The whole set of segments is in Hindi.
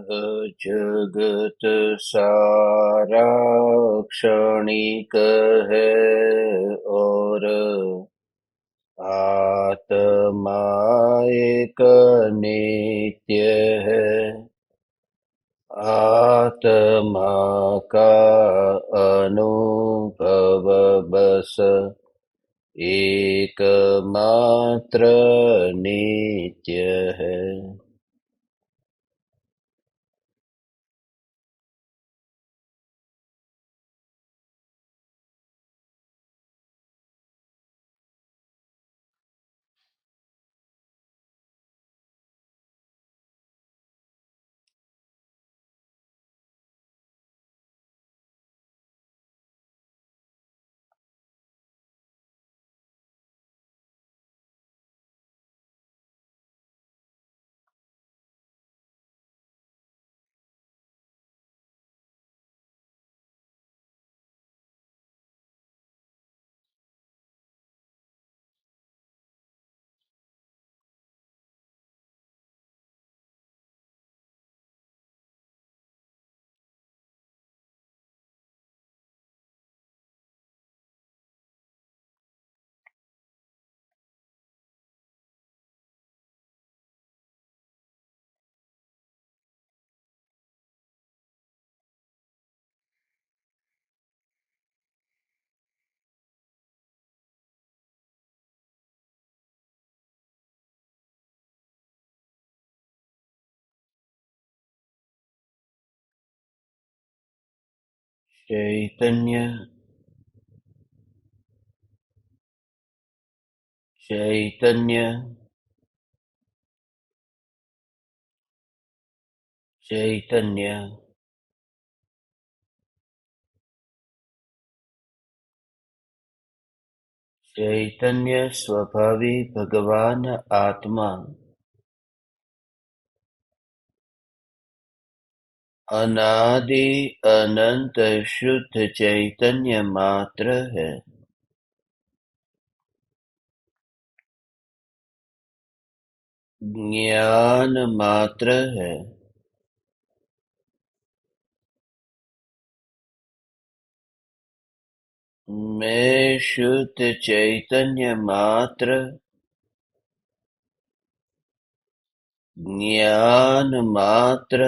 जगत सारा क्षणिक है और आत्मा एक नित्य है। आत्मा का अनुभव बस एकमात्र नित्य है। चैतन्य चैतन्य चैतन्य चैतन्य स्वभावी भगवान आत्मा अनादि अनंत शुद्ध चैतन्य मात्र है। ज्ञान मात्र है। मैं शुद्ध चैतन्य मात्र ज्ञान मात्र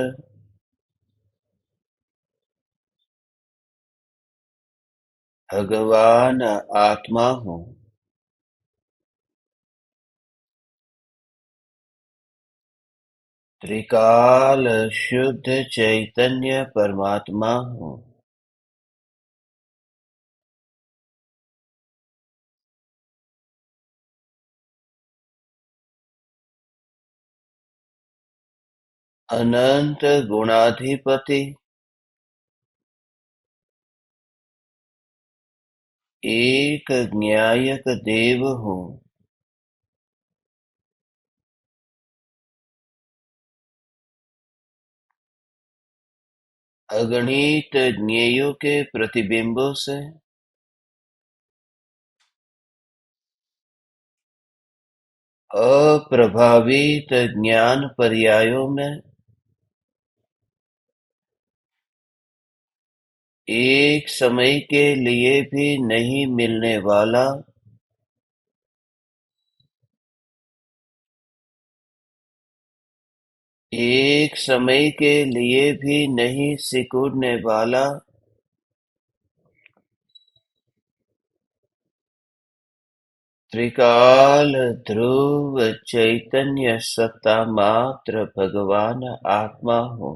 भगवान आत्मा हूँ। त्रिकाल शुद्ध चैतन्य परमात्मा हूँ। अनंत गुणाधिपति एक न्यायक देव हूँ। अगणित ज्ञेयों के प्रतिबिंबों से अप्रभावित ज्ञान पर्यायों में एक समय के लिए भी नहीं मिलने वाला एक समय के लिए भी नहीं सिकुड़ने वाला त्रिकाल ध्रुव चैतन्य सत्ता मात्र भगवान आत्मा हूँ।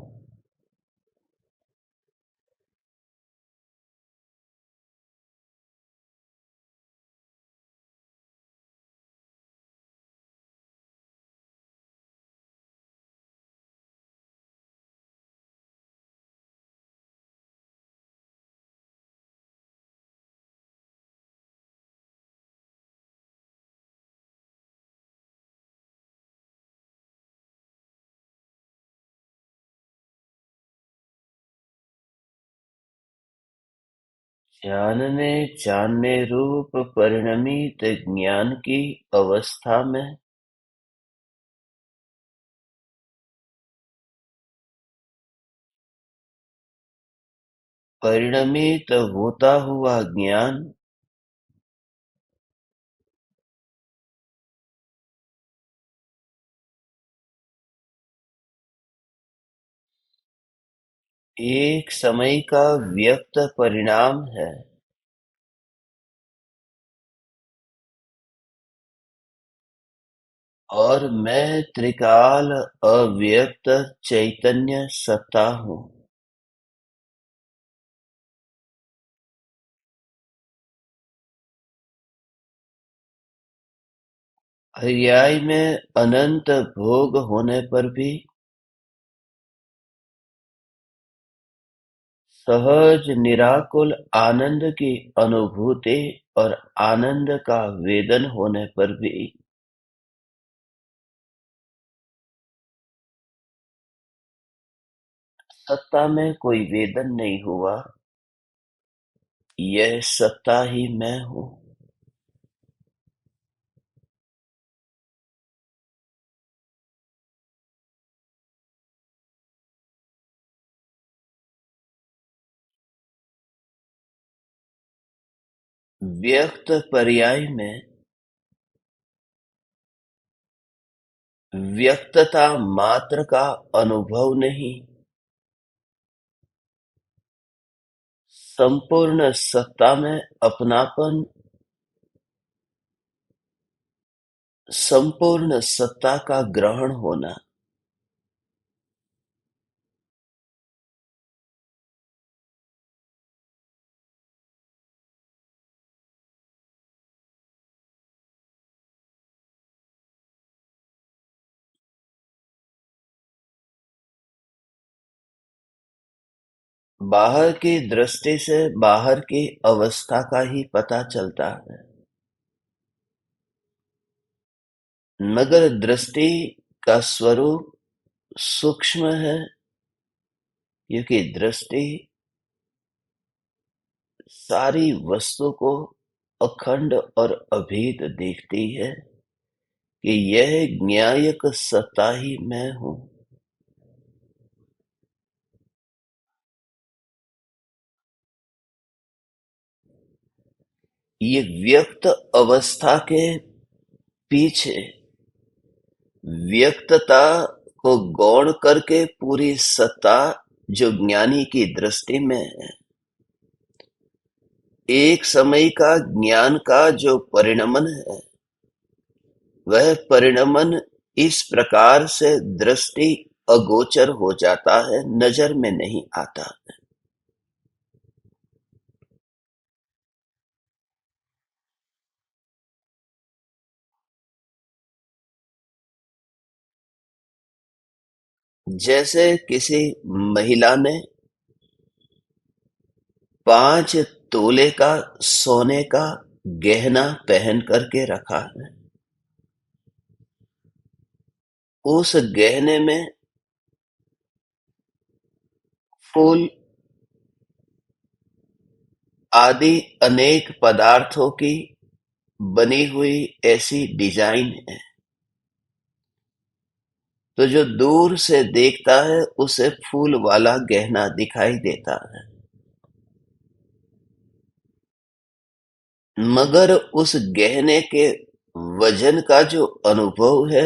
जानने जानने रूप परिणमित ज्ञान की अवस्था में परिणमित होता हुआ ज्ञान एक समय का व्यक्त परिणाम है और मैं त्रिकाल अव्यक्त चैतन्य सत्ता हूँ। पर्याय में अनंत भोग होने पर भी सहज निराकुल आनंद की अनुभूति और आनंद का वेदन होने पर भी सत्ता में कोई वेदन नहीं हुआ। यह सत्ता ही मैं हूँ। व्यक्त पर्याय में व्यक्तता मात्र का अनुभव नहीं, संपूर्ण सत्ता में अपनापन, संपूर्ण सत्ता का ग्रहण होना। बाहर की दृष्टि से बाहर की अवस्था का ही पता चलता है, मगर दृष्टि का स्वरूप सूक्ष्म है, क्योंकि दृष्टि सारी वस्तु को अखंड और अभेद देखती है कि यह ज्ञायक सत्ता ही मैं हूँ। ये व्यक्त अवस्था के पीछे व्यक्तता को गौण करके पूरी सत्ता जो ज्ञानी की दृष्टि में है, एक समय का ज्ञान का जो परिणमन है, वह परिणमन इस प्रकार से दृष्टि अगोचर हो जाता है, नजर में नहीं आता। जैसे किसी महिला ने 5 तोले का सोने का गहना पहन करके रखा है। उस गहने में फूल आदि अनेक पदार्थों की बनी हुई ऐसी डिजाइन है, तो जो दूर से देखता है उसे फूल वाला गहना दिखाई देता है, मगर उस गहने के वजन का जो अनुभव है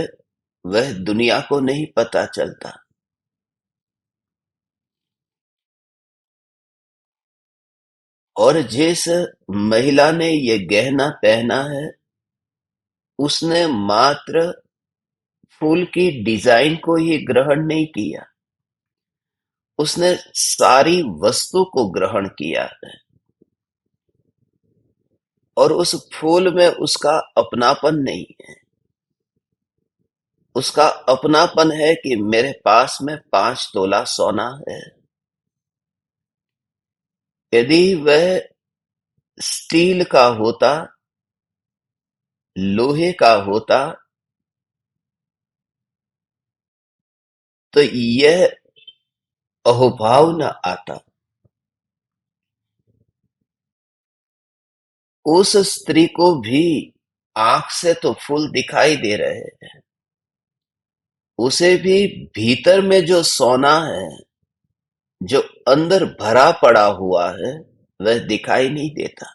वह दुनिया को नहीं पता चलता। और जिस महिला ने ये गहना पहना है, उसने मात्र फूल की डिजाइन को ही ग्रहण नहीं किया, उसने सारी वस्तु को ग्रहण किया है। और उस फूल में उसका अपनापन नहीं है। उसका अपनापन है कि मेरे पास में 5 तोला सोना है। यदि वह स्टील का होता, लोहे का होता, तो यह अहोभाव न आता। उस स्त्री को भी आंख से तो फूल दिखाई दे रहे हैं, उसे भी भीतर में जो सोना है, जो अंदर भरा पड़ा हुआ है वह दिखाई नहीं देता।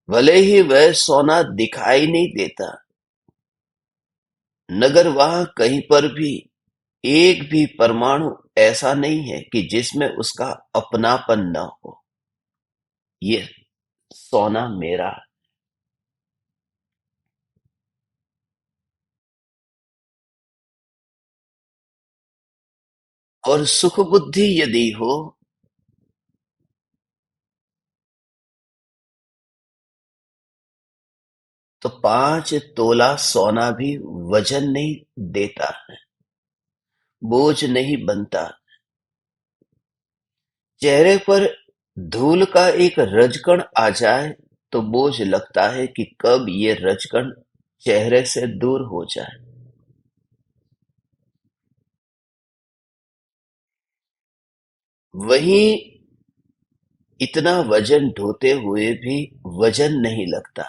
भले ही वह सोना दिखाई नहीं देता, मगर वहां कहीं पर भी एक भी परमाणु ऐसा नहीं है कि जिसमें उसका अपनापन न हो। ये सोना मेरा। और सुख बुद्धि यदि हो तो 5 तोला सोना भी वजन नहीं देता है, बोझ नहीं बनता। चेहरे पर धूल का एक रजकण आ जाए तो बोझ लगता है कि कब ये रजकण चेहरे से दूर हो जाए। वहीं इतना वजन ढोते हुए भी वजन नहीं लगता।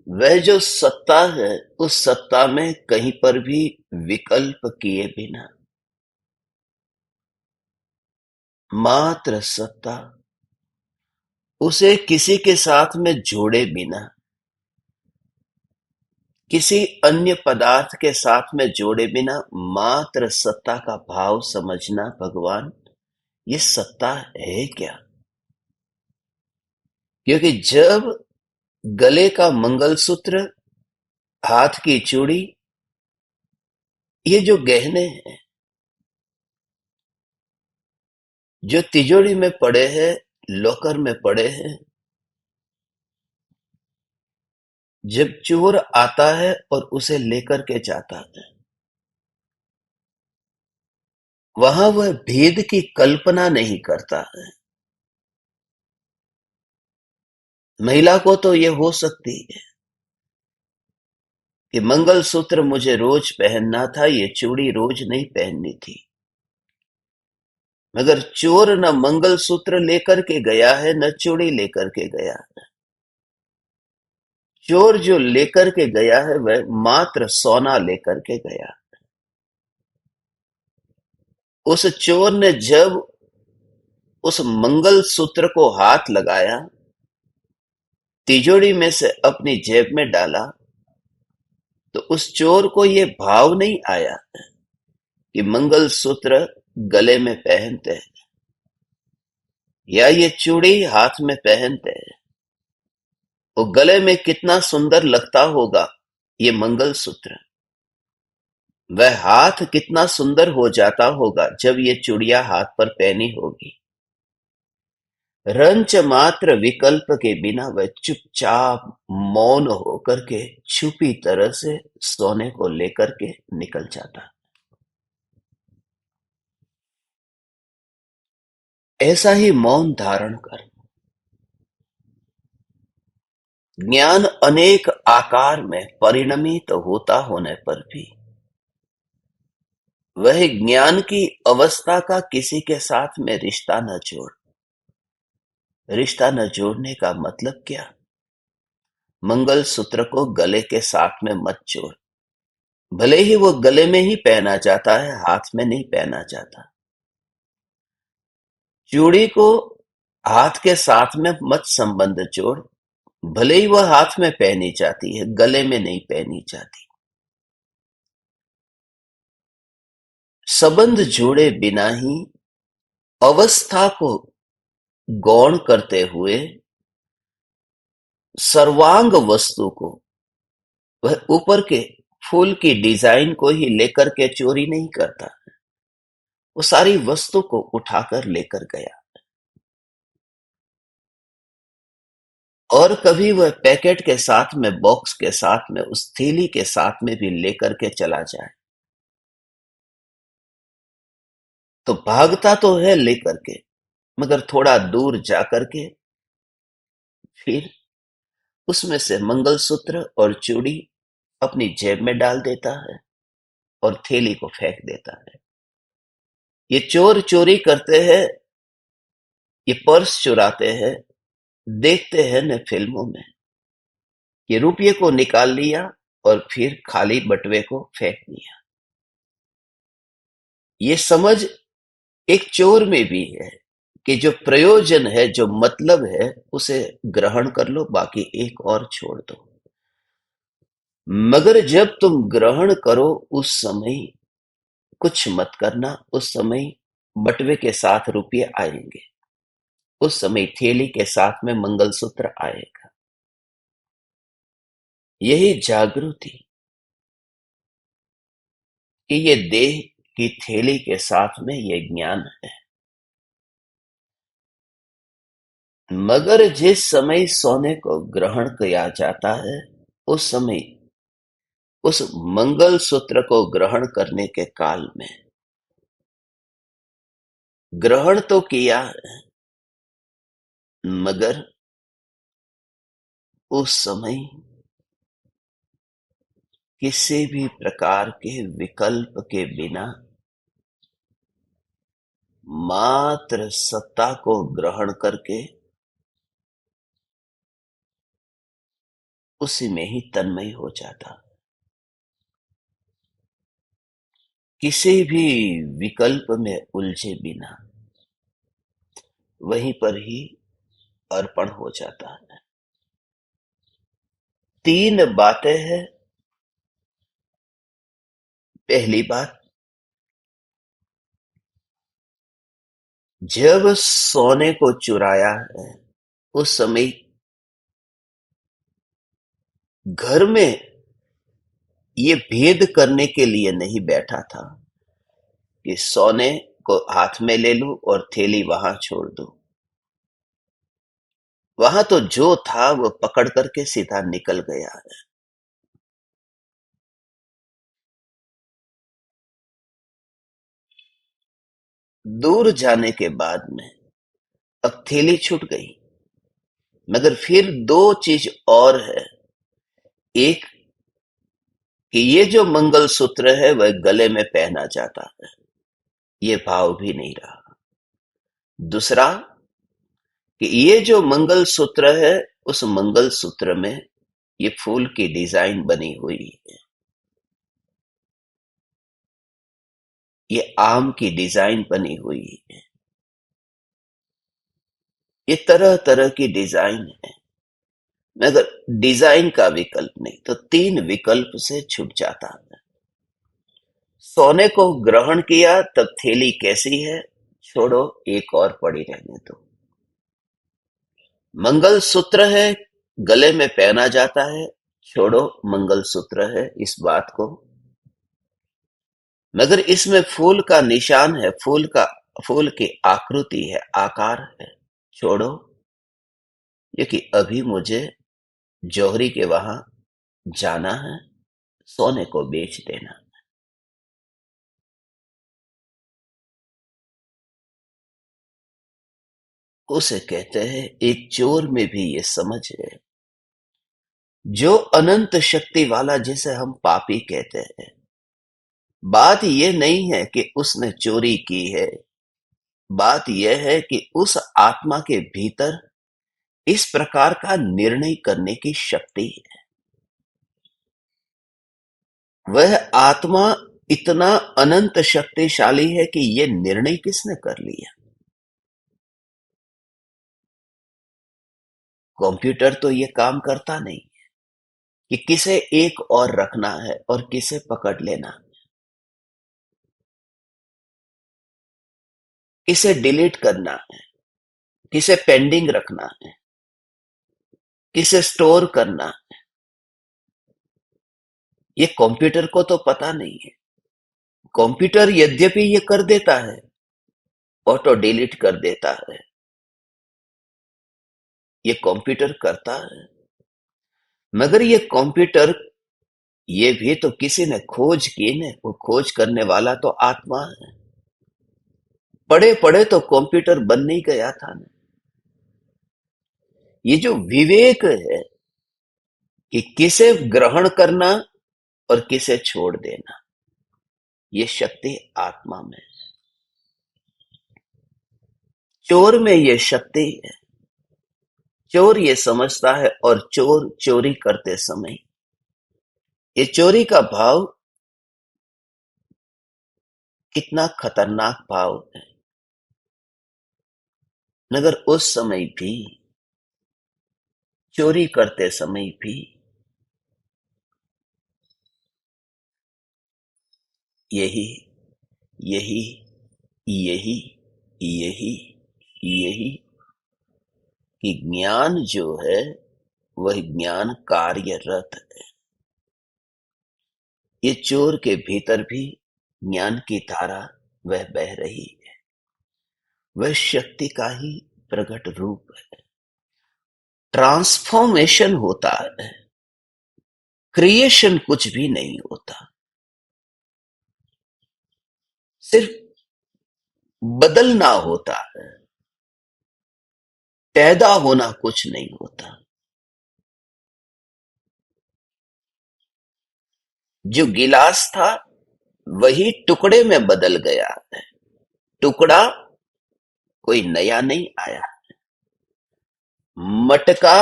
वह जो सत्ता है, उस सत्ता में कहीं पर भी विकल्प किए बिना, मात्र सत्ता, उसे किसी के साथ में जोड़े बिना, किसी अन्य पदार्थ के साथ में जोड़े बिना, मात्र सत्ता का भाव समझना। भगवान, ये सत्ता है क्या? क्योंकि जब गले का मंगलसूत्र, हाथ की चूड़ी, ये जो गहने हैं जो तिजोरी में पड़े हैं, लॉकर में पड़े हैं, जब चोर आता है और उसे लेकर के जाता है, वहां वह भेद की कल्पना नहीं करता है। महिला को तो ये हो सकती है कि मंगलसूत्र मुझे रोज पहनना था, ये चूड़ी रोज नहीं पहननी थी। मगर चोर न मंगलसूत्र लेकर के गया है, न चूड़ी लेकर के गया है। चोर जो लेकर के गया है वह मात्र सोना लेकर के गया। उस चोर ने जब उस मंगलसूत्र को हाथ लगाया, तिजोरी में से अपनी जेब में डाला, तो उस चोर को ये भाव नहीं आया कि मंगलसूत्र गले में पहनते हैं या ये चूड़ी हाथ में पहनते हैं, वो गले में कितना सुंदर लगता होगा ये मंगलसूत्र, वह हाथ कितना सुंदर हो जाता होगा जब ये चूड़ियां हाथ पर पहनी होगी। रंच मात्र विकल्प के बिना वह चुपचाप मौन होकर के छुपी तरह से सोने को लेकर के निकल जाता। ऐसा ही मौन धारण कर ज्ञान अनेक आकार में परिणमित होता होने पर भी वह ज्ञान की अवस्था का किसी के साथ में रिश्ता न जोड़। रिश्ता न जोड़ने का मतलब क्या? मंगलसूत्र को गले के साथ में मत जोड़। भले ही वो गले में ही पहना जाता है, हाथ में नहीं पहना जाता। चूड़ी को हाथ के साथ में मत संबंध जोड़। भले ही वह हाथ में पहनी जाती है, गले में नहीं पहनी जाती। संबंध जोड़े बिना ही अवस्था को गौण करते हुए सर्वांग वस्तु को, वह ऊपर के फूल की डिजाइन को ही लेकर के चोरी नहीं करता, वो सारी वस्तु को उठाकर लेकर गया। और कभी वह पैकेट के साथ में, बॉक्स के साथ में, उस थैली के साथ में भी लेकर के चला जाए तो भागता तो है लेकर के, मगर थोड़ा दूर जाकर के फिर उसमें से मंगलसूत्र और चूड़ी अपनी जेब में डाल देता है और थैली को फेंक देता है। ये चोर चोरी करते हैं, ये पर्स चुराते हैं, देखते हैं न फिल्मों में कि रुपये को निकाल लिया और फिर खाली बटुए को फेंक दिया। ये समझ एक चोर में भी है कि जो प्रयोजन है, जो मतलब है, उसे ग्रहण कर लो, बाकी एक और छोड़ दो। मगर जब तुम ग्रहण करो, उस समय कुछ मत करना। उस समय बटवे के साथ रुपये आएंगे, उस समय थैली के साथ में मंगलसूत्र आएगा। यही जागृति कि ये देह की थैली के साथ में ये ज्ञान है। मगर जिस समय सोने को ग्रहण किया जाता है, उस समय उस मंगल सूत्र को ग्रहण करने के काल में ग्रहण तो किया है, मगर उस समय किसी भी प्रकार के विकल्प के बिना मात्र सत्ता को ग्रहण करके उसी में ही तन्मय हो जाता। किसी भी विकल्प में उलझे बिना वहीं पर ही अर्पण हो जाता है। तीन बातें हैं। पहली बात, जब सोने को चुराया है, उस समय घर में ये भेद करने के लिए नहीं बैठा था कि सोने को हाथ में ले लूं और थैली वहां छोड़ दूं। वहां तो जो था वो पकड़ करके सीधा निकल गया है। दूर जाने के बाद में अब थैली छूट गई, मगर फिर दो चीज और है। एक, कि ये जो मंगलसूत्र है वह गले में पहना जाता है, ये भाव भी नहीं रहा। दूसरा, कि ये जो मंगलसूत्र है, उस मंगलसूत्र में ये फूल की डिजाइन बनी हुई है, ये आम की डिजाइन बनी हुई है, ये तरह तरह की डिजाइन है, मगर डिजाइन का विकल्प नहीं, तो तीन विकल्प से छूट जाता है। सोने को ग्रहण किया तब थैली कैसी है, छोड़ो, एक और पड़ी रहने दो। मंगलसूत्र है, गले में पहना जाता है, छोड़ो, मंगलसूत्र है, इस बात को। मगर इसमें फूल का निशान है, फूल की आकृति है, आकार है, छोड़ो, क्योंकि अभी मुझे जौहरी के वहां जाना है, सोने को बेच देना। उसे कहते हैं, एक चोर में भी ये समझ है, जो अनंत शक्ति वाला, जिसे हम पापी कहते हैं। बात यह नहीं है कि उसने चोरी की है, बात यह है कि उस आत्मा के भीतर इस प्रकार का निर्णय करने की शक्ति है। वह आत्मा इतना अनंत शक्तिशाली है कि यह निर्णय किसने कर लिया। कंप्यूटर तो यह काम करता नहीं कि किसे एक और रखना है और किसे पकड़ लेना, किसे डिलीट करना है, किसे पेंडिंग रखना है, किसे स्टोर करना है। ये कंप्यूटर को तो पता नहीं है। कंप्यूटर यद्यपि ये कर देता है, ऑटो डिलीट कर देता है, ये कंप्यूटर करता है, मगर ये कंप्यूटर, ये भी तो किसी ने खोज की ने, वो खोज करने वाला तो आत्मा है। पढ़े पढ़े तो कंप्यूटर बन नहीं गया था ना। ये जो विवेक है कि किसे ग्रहण करना और किसे छोड़ देना, ये शक्ति आत्मा में है। चोर में ये शक्ति है। चोर ये समझता है, और चोर चोरी करते समय ये चोरी का भाव कितना खतरनाक भाव है। मगर उस समय भी, चोरी करते समय भी यही यही यही यही यही कि ज्ञान जो है वह ज्ञान कार्यरत है। ये चोर के भीतर भी ज्ञान की धारा वह बह रही है। वह शक्ति का ही प्रकट रूप है। ट्रांसफॉर्मेशन होता है, क्रिएशन कुछ भी नहीं होता। सिर्फ बदलना होता है, पैदा होना कुछ नहीं होता। जो गिलास था वही टुकड़े में बदल गया है। टुकड़ा कोई नया नहीं आया। मटका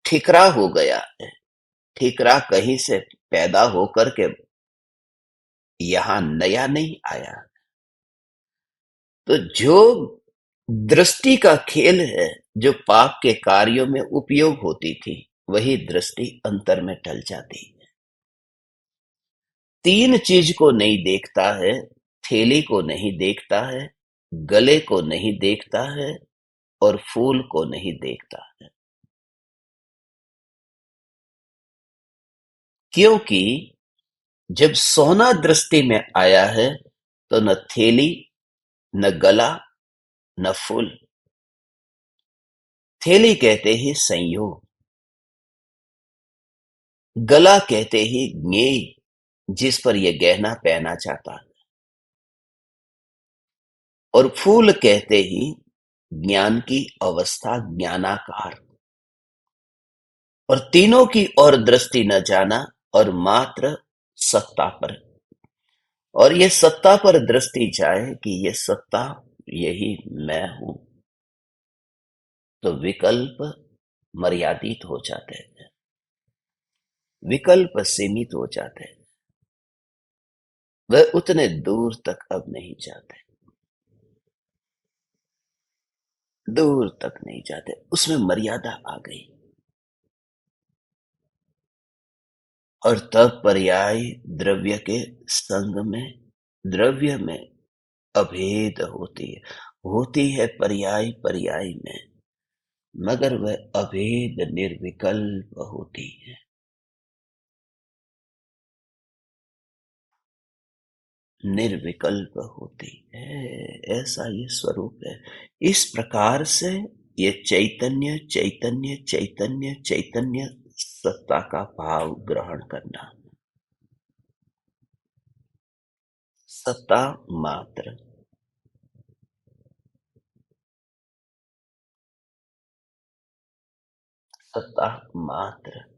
ठिकरा हो गया है। ठिकरा कहीं से पैदा होकर के यहां नया नहीं आया। तो जो दृष्टि का खेल है, जो पाप के कार्यों में उपयोग होती थी, वही दृष्टि अंतर में ढल जाती है। तीन चीज को नहीं देखता है, थैली को नहीं देखता है, गले को नहीं देखता है और फूल को नहीं देखता है। क्योंकि जब सोना दृष्टि में आया है तो न थैली, न गला, न फूल। थैली कहते ही संयोग, गला कहते ही ज्ञेय, जिस पर यह गहना पहना चाहता है, और फूल कहते ही ज्ञान की अवस्था, ज्ञानाकार। और तीनों की ओर दृष्टि न जाना और मात्र सत्ता पर। और ये सत्ता पर दृष्टि जाए कि ये सत्ता यही मैं हूं, तो विकल्प मर्यादित हो जाते हैं, विकल्प सीमित हो जाते हैं। वह उतने दूर तक अब नहीं जाते, दूर तक नहीं जाते। उसमें मर्यादा आ गई। और तब पर्याय द्रव्य के संग में, द्रव्य में अभेद होती है पर्याय पर्याय में, मगर वह अभेद निर्विकल्प होती है। निर्विकल्प होती है, ऐसा ये स्वरूप है। इस प्रकार से ये चैतन्य चैतन्य चैतन्य चैतन्य सत्ता का भाव ग्रहण करना। सत्ता मात्र, सत्ता मात्र।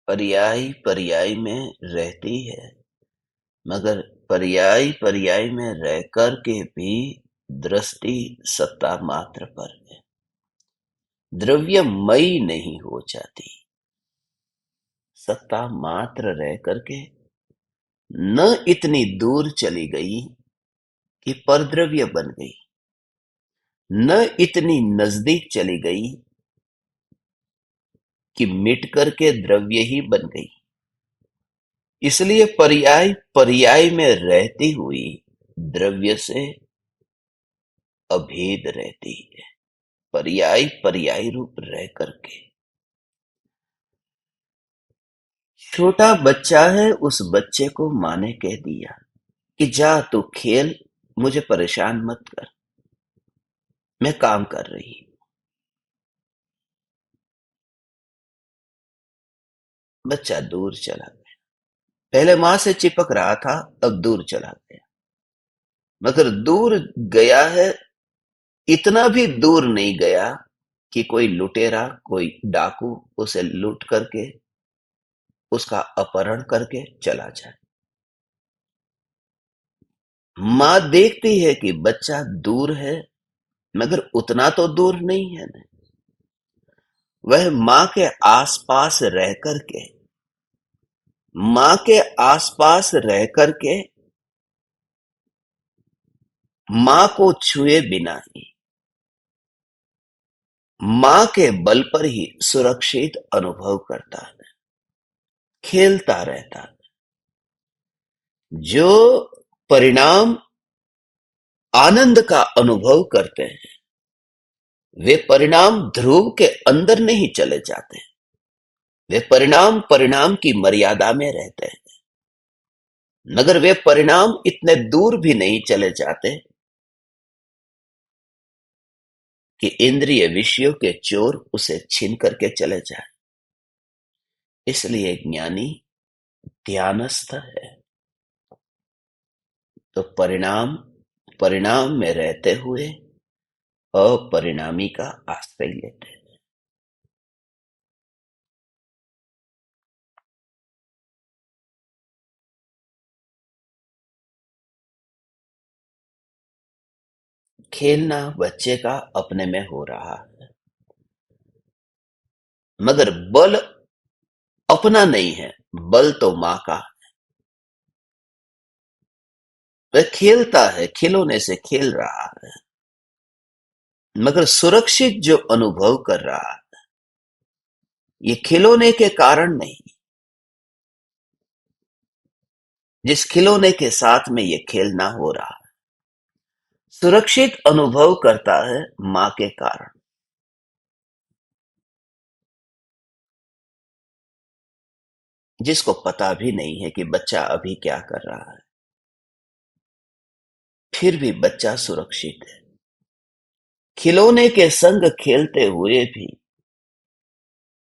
पर्याय पर्याय में रहती है, मगर पर्याय पर्याय में रह कर के भी दृष्टि सत्ता मात्र पर है, द्रव्यमयी नहीं हो जाती। सत्ता मात्र रह करके न इतनी दूर चली गई कि परद्रव्य बन गई, न इतनी नजदीक चली गई कि मिट करके द्रव्य ही बन गई। इसलिए पर्याय पर्याय में रहती हुई द्रव्य से अभेद रहती है, पर्याय पर्याय रूप रह करके। छोटा बच्चा है, उस बच्चे को माँ ने कह दिया कि जा तू खेल, मुझे परेशान मत कर, मैं काम कर रही हूं। बच्चा दूर चला गया। पहले माँ से चिपक रहा था, अब दूर चला गया। मगर दूर गया है, इतना भी दूर नहीं गया कि कोई लुटेरा, कोई डाकू उसे लूट करके, उसका अपहरण करके चला जाए। माँ देखती है कि बच्चा दूर है, मगर उतना तो दूर नहीं है ना। वह माँ के आसपास रह करके, माँ के आसपास रह करके माँ को छुए बिना ही, माँ के बल पर ही सुरक्षित अनुभव करता है, खेलता रहता है। जो परिणाम आनंद का अनुभव करते हैं, वे परिणाम ध्रुव के अंदर नहीं चले जाते। वे परिणाम परिणाम की मर्यादा में रहते हैं, मगर वे परिणाम इतने दूर भी नहीं चले जाते कि इंद्रिय विषयों के चोर उसे छीन करके चले जाए। इसलिए ज्ञानी ध्यानस्थ है, तो परिणाम परिणाम में रहते हुए अपरिणामी का आश्रय लेते हैं। खेलना बच्चे का अपने में हो रहा है, मगर बल अपना नहीं है, बल तो माँ का। वह खेलता है, खिलौने से खेल रहा है, मगर सुरक्षित जो अनुभव कर रहा है, ये खिलौने के कारण नहीं। जिस खिलौने के साथ में ये खेलना हो रहा है, सुरक्षित अनुभव करता है माँ के कारण। जिसको पता भी नहीं है कि बच्चा अभी क्या कर रहा है, फिर भी बच्चा सुरक्षित है। खिलौने के संग खेलते हुए भी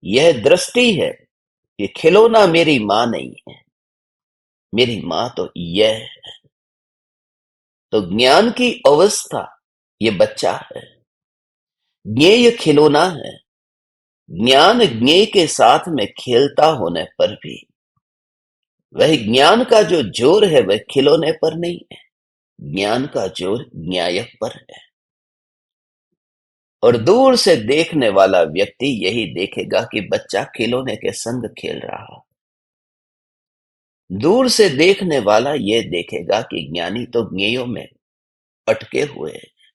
यह दृष्टि है कि खिलौना मेरी माँ नहीं है, मेरी माँ तो यह है। तो ज्ञान की अवस्था ये बच्चा है, ज्ञेय खिलौना है। ज्ञान ज्ञेय के साथ में खेलता होने पर भी वह ज्ञान का जो जोर है वह खिलौने पर नहीं है, ज्ञान का जोर न्यायक पर है। और दूर से देखने वाला व्यक्ति यही देखेगा कि बच्चा खिलौने के संग खेल रहा। दूर से देखने वाला यह देखेगा कि ज्ञानी तो ज्ञेयों में अटके हुए हैं।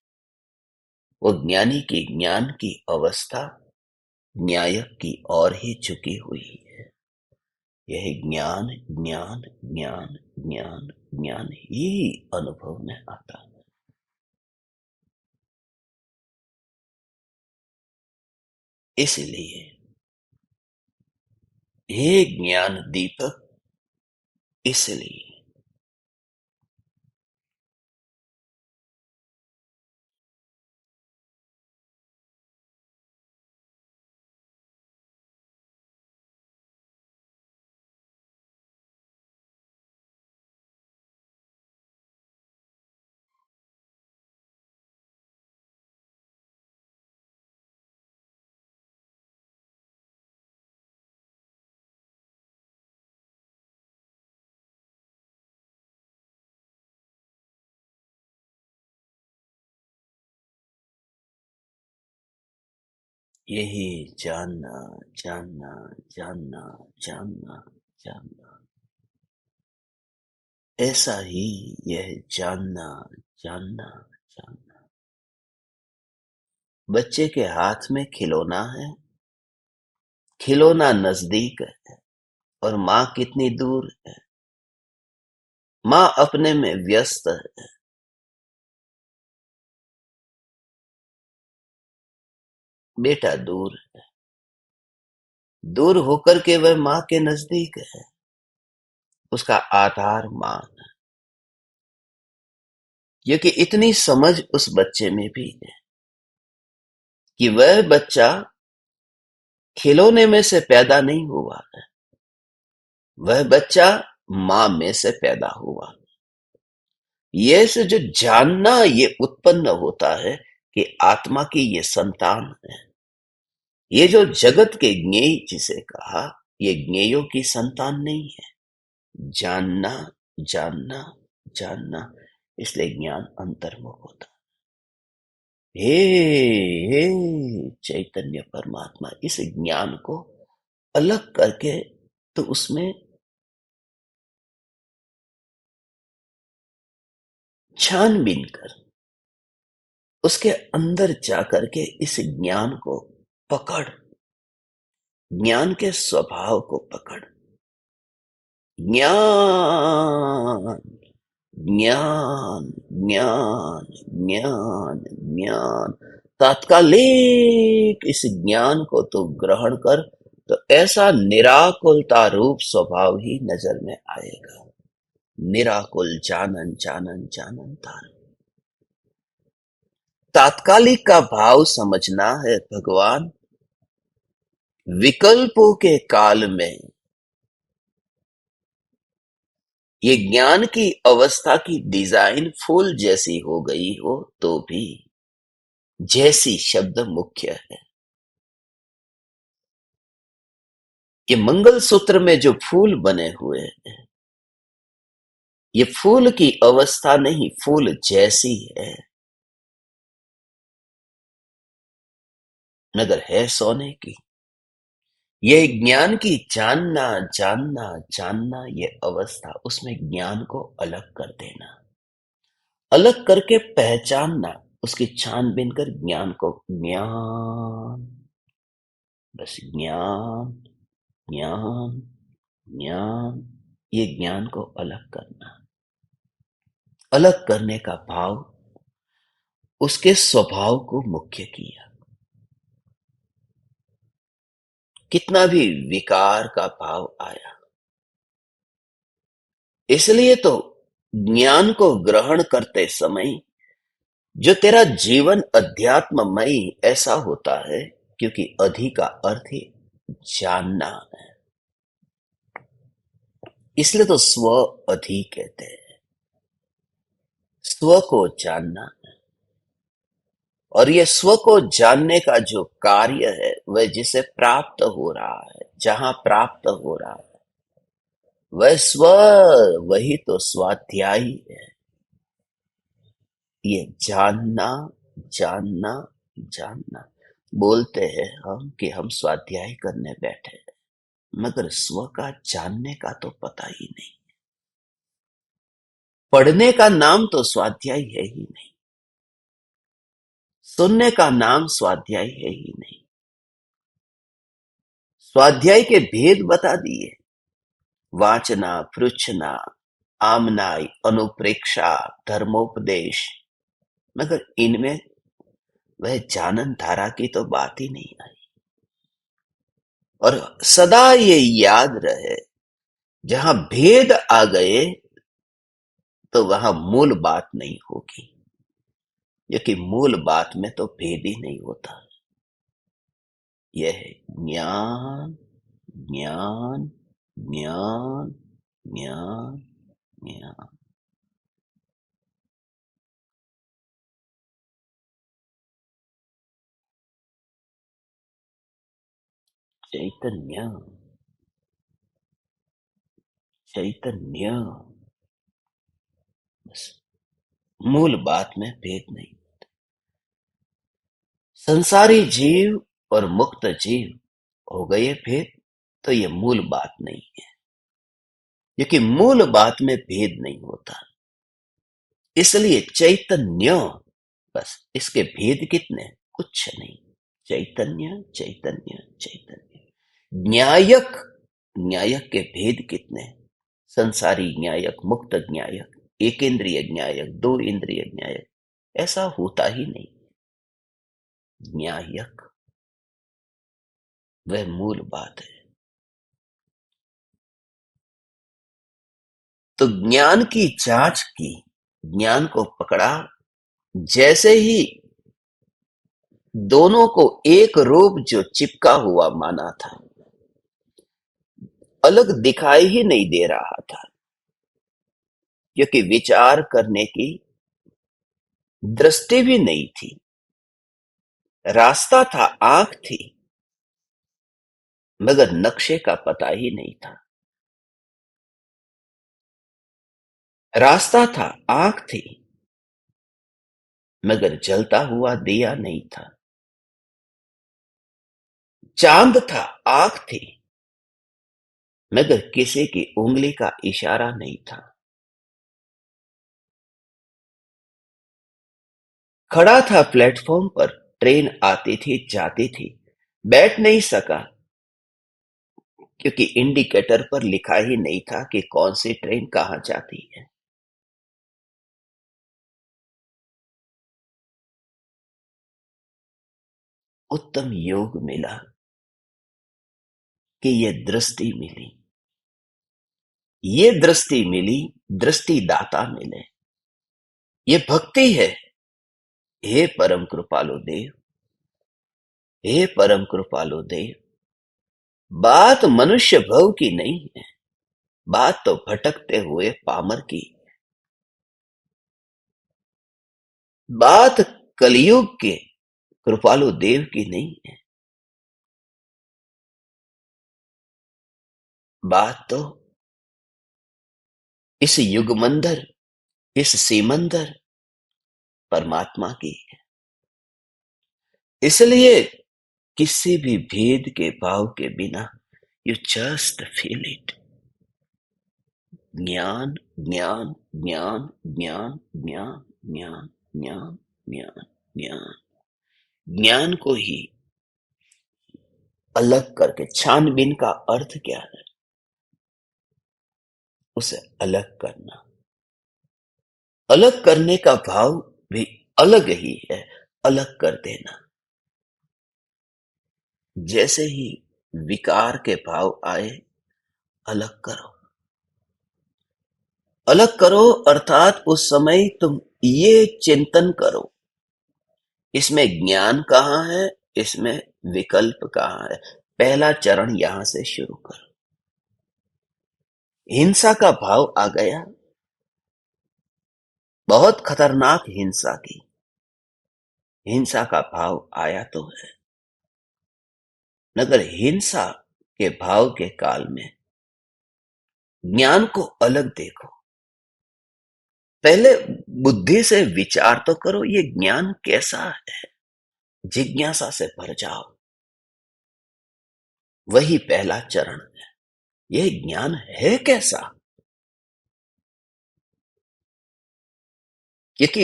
वो ज्ञानी की ज्ञान की अवस्था न्यायक की ओर ही झुकी हुई है। यह ज्ञान ज्ञान ज्ञान ज्ञान ज्ञान ही अनुभव में आता है। इसलिए हे ज्ञान दीपक, इसलिए यही जानना जानना जानना जानना जानना, ऐसा ही यह जानना जानना जानना। बच्चे के हाथ में खिलौना है, खिलौना नजदीक है और माँ कितनी दूर है। माँ अपने में व्यस्त है, बेटा दूर है। दूर होकर के वह माँ के नजदीक है, उसका आधार माँ है। क्योंकि इतनी समझ उस बच्चे में भी है कि वह बच्चा खिलौने में से पैदा नहीं हुआ है, वह बच्चा माँ में से पैदा हुआ। ये से जो जानना ये उत्पन्न होता है कि आत्मा की ये संतान है। ये जो जगत के ज्ञेय जिसे कहा, ये ज्ञेयों की संतान नहीं है। जानना जानना जानना, इसलिए ज्ञान अंतर्मुख होता है। हे चैतन्य परमात्मा, इस ज्ञान को अलग करके तो उसमें छानबीन कर, उसके अंदर जाकर के इस ज्ञान को पकड़, ज्ञान के स्वभाव को पकड़। ज्ञान ज्ञान ज्ञान ज्ञान ज्ञान, तात्कालिक इस ज्ञान को तो ग्रहण कर, तो ऐसा निराकुलता रूप स्वभाव ही नजर में आएगा। निराकुल जानन जानन जानन तार। तात्कालिक का भाव समझना है भगवान। विकल्पों के काल में ये ज्ञान की अवस्था की डिजाइन फूल जैसी हो गई हो तो भी जैसी शब्द मुख्य है। ये मंगल सूत्र में जो फूल बने हुए हैं, ये फूल की अवस्था नहीं, फूल जैसी है, मगर है सोने की। ये ज्ञान की जानना जानना जानना, ये अवस्था, उसमें ज्ञान को अलग कर देना, अलग करके पहचानना, उसकी छानबीन कर ज्ञान को ज्ञान, बस ज्ञान ज्ञान ज्ञान, ये ज्ञान को अलग करना। अलग करने का भाव, उसके स्वभाव को मुख्य किया। कितना भी विकार का भाव आया, इसलिए तो ज्ञान को ग्रहण करते समय जो तेरा जीवन अध्यात्ममय ऐसा होता है, क्योंकि अधि का अर्थ ही जानना है। इसलिए तो स्व अधि कहते हैं, स्व को जानना। और ये स्व को जानने का जो कार्य है, वह जिसे प्राप्त हो रहा है, जहां प्राप्त हो रहा है, वह स्व, वही तो स्वाध्याय है। ये जानना जानना जानना। बोलते हैं हम कि हम स्वाध्याय करने बैठे हैं, मगर स्व का जानने का तो पता ही नहीं। पढ़ने का नाम तो स्वाध्याय है ही नहीं, सुनने का नाम स्वाध्याय है ही नहीं। स्वाध्याय के भेद बता दिए, वाचना, पृच्छना, आमनाय, अनुप्रेक्षा, धर्मोपदेश, मगर इनमें वह जानन धारा की तो बात ही नहीं आई। और सदा ये याद रहे, जहां भेद आ गए तो वहां मूल बात नहीं होगी, क्योंकि मूल बात में तो भेद ही नहीं होता। यह है ज्ञान ज्ञान ज्ञान ज्ञान ज्ञान। चैतन्य चैतन्य, बस मूल बात में भेद नहीं। संसारी जीव और मुक्त जीव हो गए भेद, तो ये मूल बात नहीं है, क्योंकि मूल बात में भेद नहीं होता। इसलिए चैतन्य, बस इसके भेद कितने, कुछ नहीं। चैतन्य चैतन्य चैतन्य। न्यायक, न्यायक के भेद कितने, संसारी न्यायक, मुक्त न्यायक, एक इंद्रिय न्यायक, दो इंद्रिय न्यायक, ऐसा होता ही नहीं। न्यायक वह मूल बात है। तो ज्ञान की जांच की, ज्ञान को पकड़ा, जैसे ही दोनों को एक रूप जो चिपका हुआ माना था, अलग दिखाई ही नहीं दे रहा था, क्योंकि विचार करने की दृष्टि भी नहीं थी। रास्ता था, आंख थी, मगर नक्शे का पता ही नहीं था। रास्ता था, आंख थी, मगर जलता हुआ दिया नहीं था। चांद था, आंख थी, मगर किसी की उंगली का इशारा नहीं था। खड़ा था प्लेटफॉर्म पर, ट्रेन आती थी जाती थी, बैठ नहीं सका क्योंकि इंडिकेटर पर लिखा ही नहीं था कि कौन सी ट्रेन कहां जाती है। उत्तम योग मिला कि ये दृष्टि मिली, ये दृष्टि मिली, दृष्टि दाता मिले। ये भक्ति है। हे परम कृपालु देव, हे परम कृपालु देव। बात मनुष्य भव की नहीं है, बात तो भटकते हुए पामर की। बात कलयुग के कृपालु देव की नहीं है, बात तो इस युगमंदर, इस सीमंदर परमात्मा की है। इसलिए किसी भी भेद के भाव के बिना यू जस्ट फील इट। ज्ञान ज्ञान ज्ञान ज्ञान ज्ञान ज्ञान ज्ञान ज्ञान ज्ञान। ज्ञान को ही अलग करके, छानबीन का अर्थ क्या है? उसे अलग करना। अलग करने का भाव भी अलग ही है, अलग कर देना। जैसे ही विकार के भाव आए, अलग करो। अलग करो अर्थात उस समय तुम ये चिंतन करो, इसमें ज्ञान कहाँ है, इसमें विकल्प कहाँ है। पहला चरण यहां से शुरू करो। हिंसा का भाव आ गया, बहुत खतरनाक हिंसा की, हिंसा का भाव आया तो है, मगर हिंसा के भाव के काल में ज्ञान को अलग देखो। पहले बुद्धि से विचार तो करो, ये ज्ञान कैसा है। जिज्ञासा से भर जाओ, वही पहला चरण है। यह ज्ञान है कैसा? क्योंकि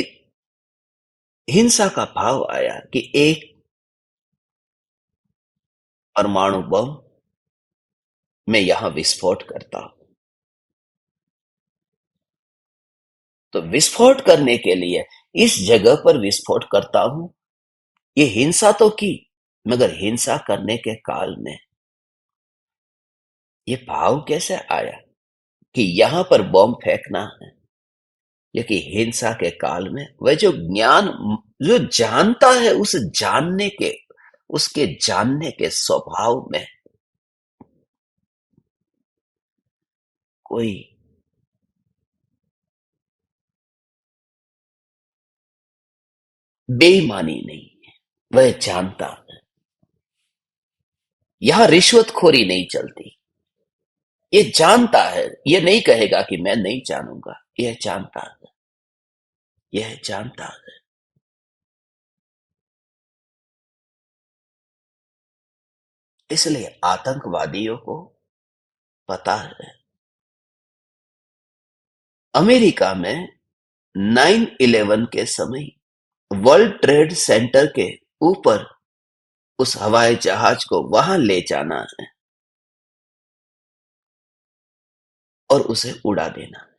हिंसा का भाव आया कि एक परमाणु बम मैं यहां विस्फोट करता हूं, तो विस्फोट करने के लिए इस जगह पर विस्फोट करता हूं। ये हिंसा तो की, मगर हिंसा करने के काल में ये भाव कैसे आया कि यहां पर बम फेंकना है। क्योंकि हिंसा के काल में वह जो ज्ञान, जो जानता है, उस जानने के, उसके जानने के स्वभाव में कोई बेईमानी नहीं है। वह जानता है, यहां रिश्वतखोरी नहीं चलती। ये जानता है, ये नहीं कहेगा कि मैं नहीं जानूंगा। यह जानता है, यह जानता है। इसलिए आतंकवादियों को पता है। अमेरिका में 9/11 के समय वर्ल्ड ट्रेड सेंटर के ऊपर उस हवाई जहाज को वहां ले जाना है और उसे उड़ा देना है।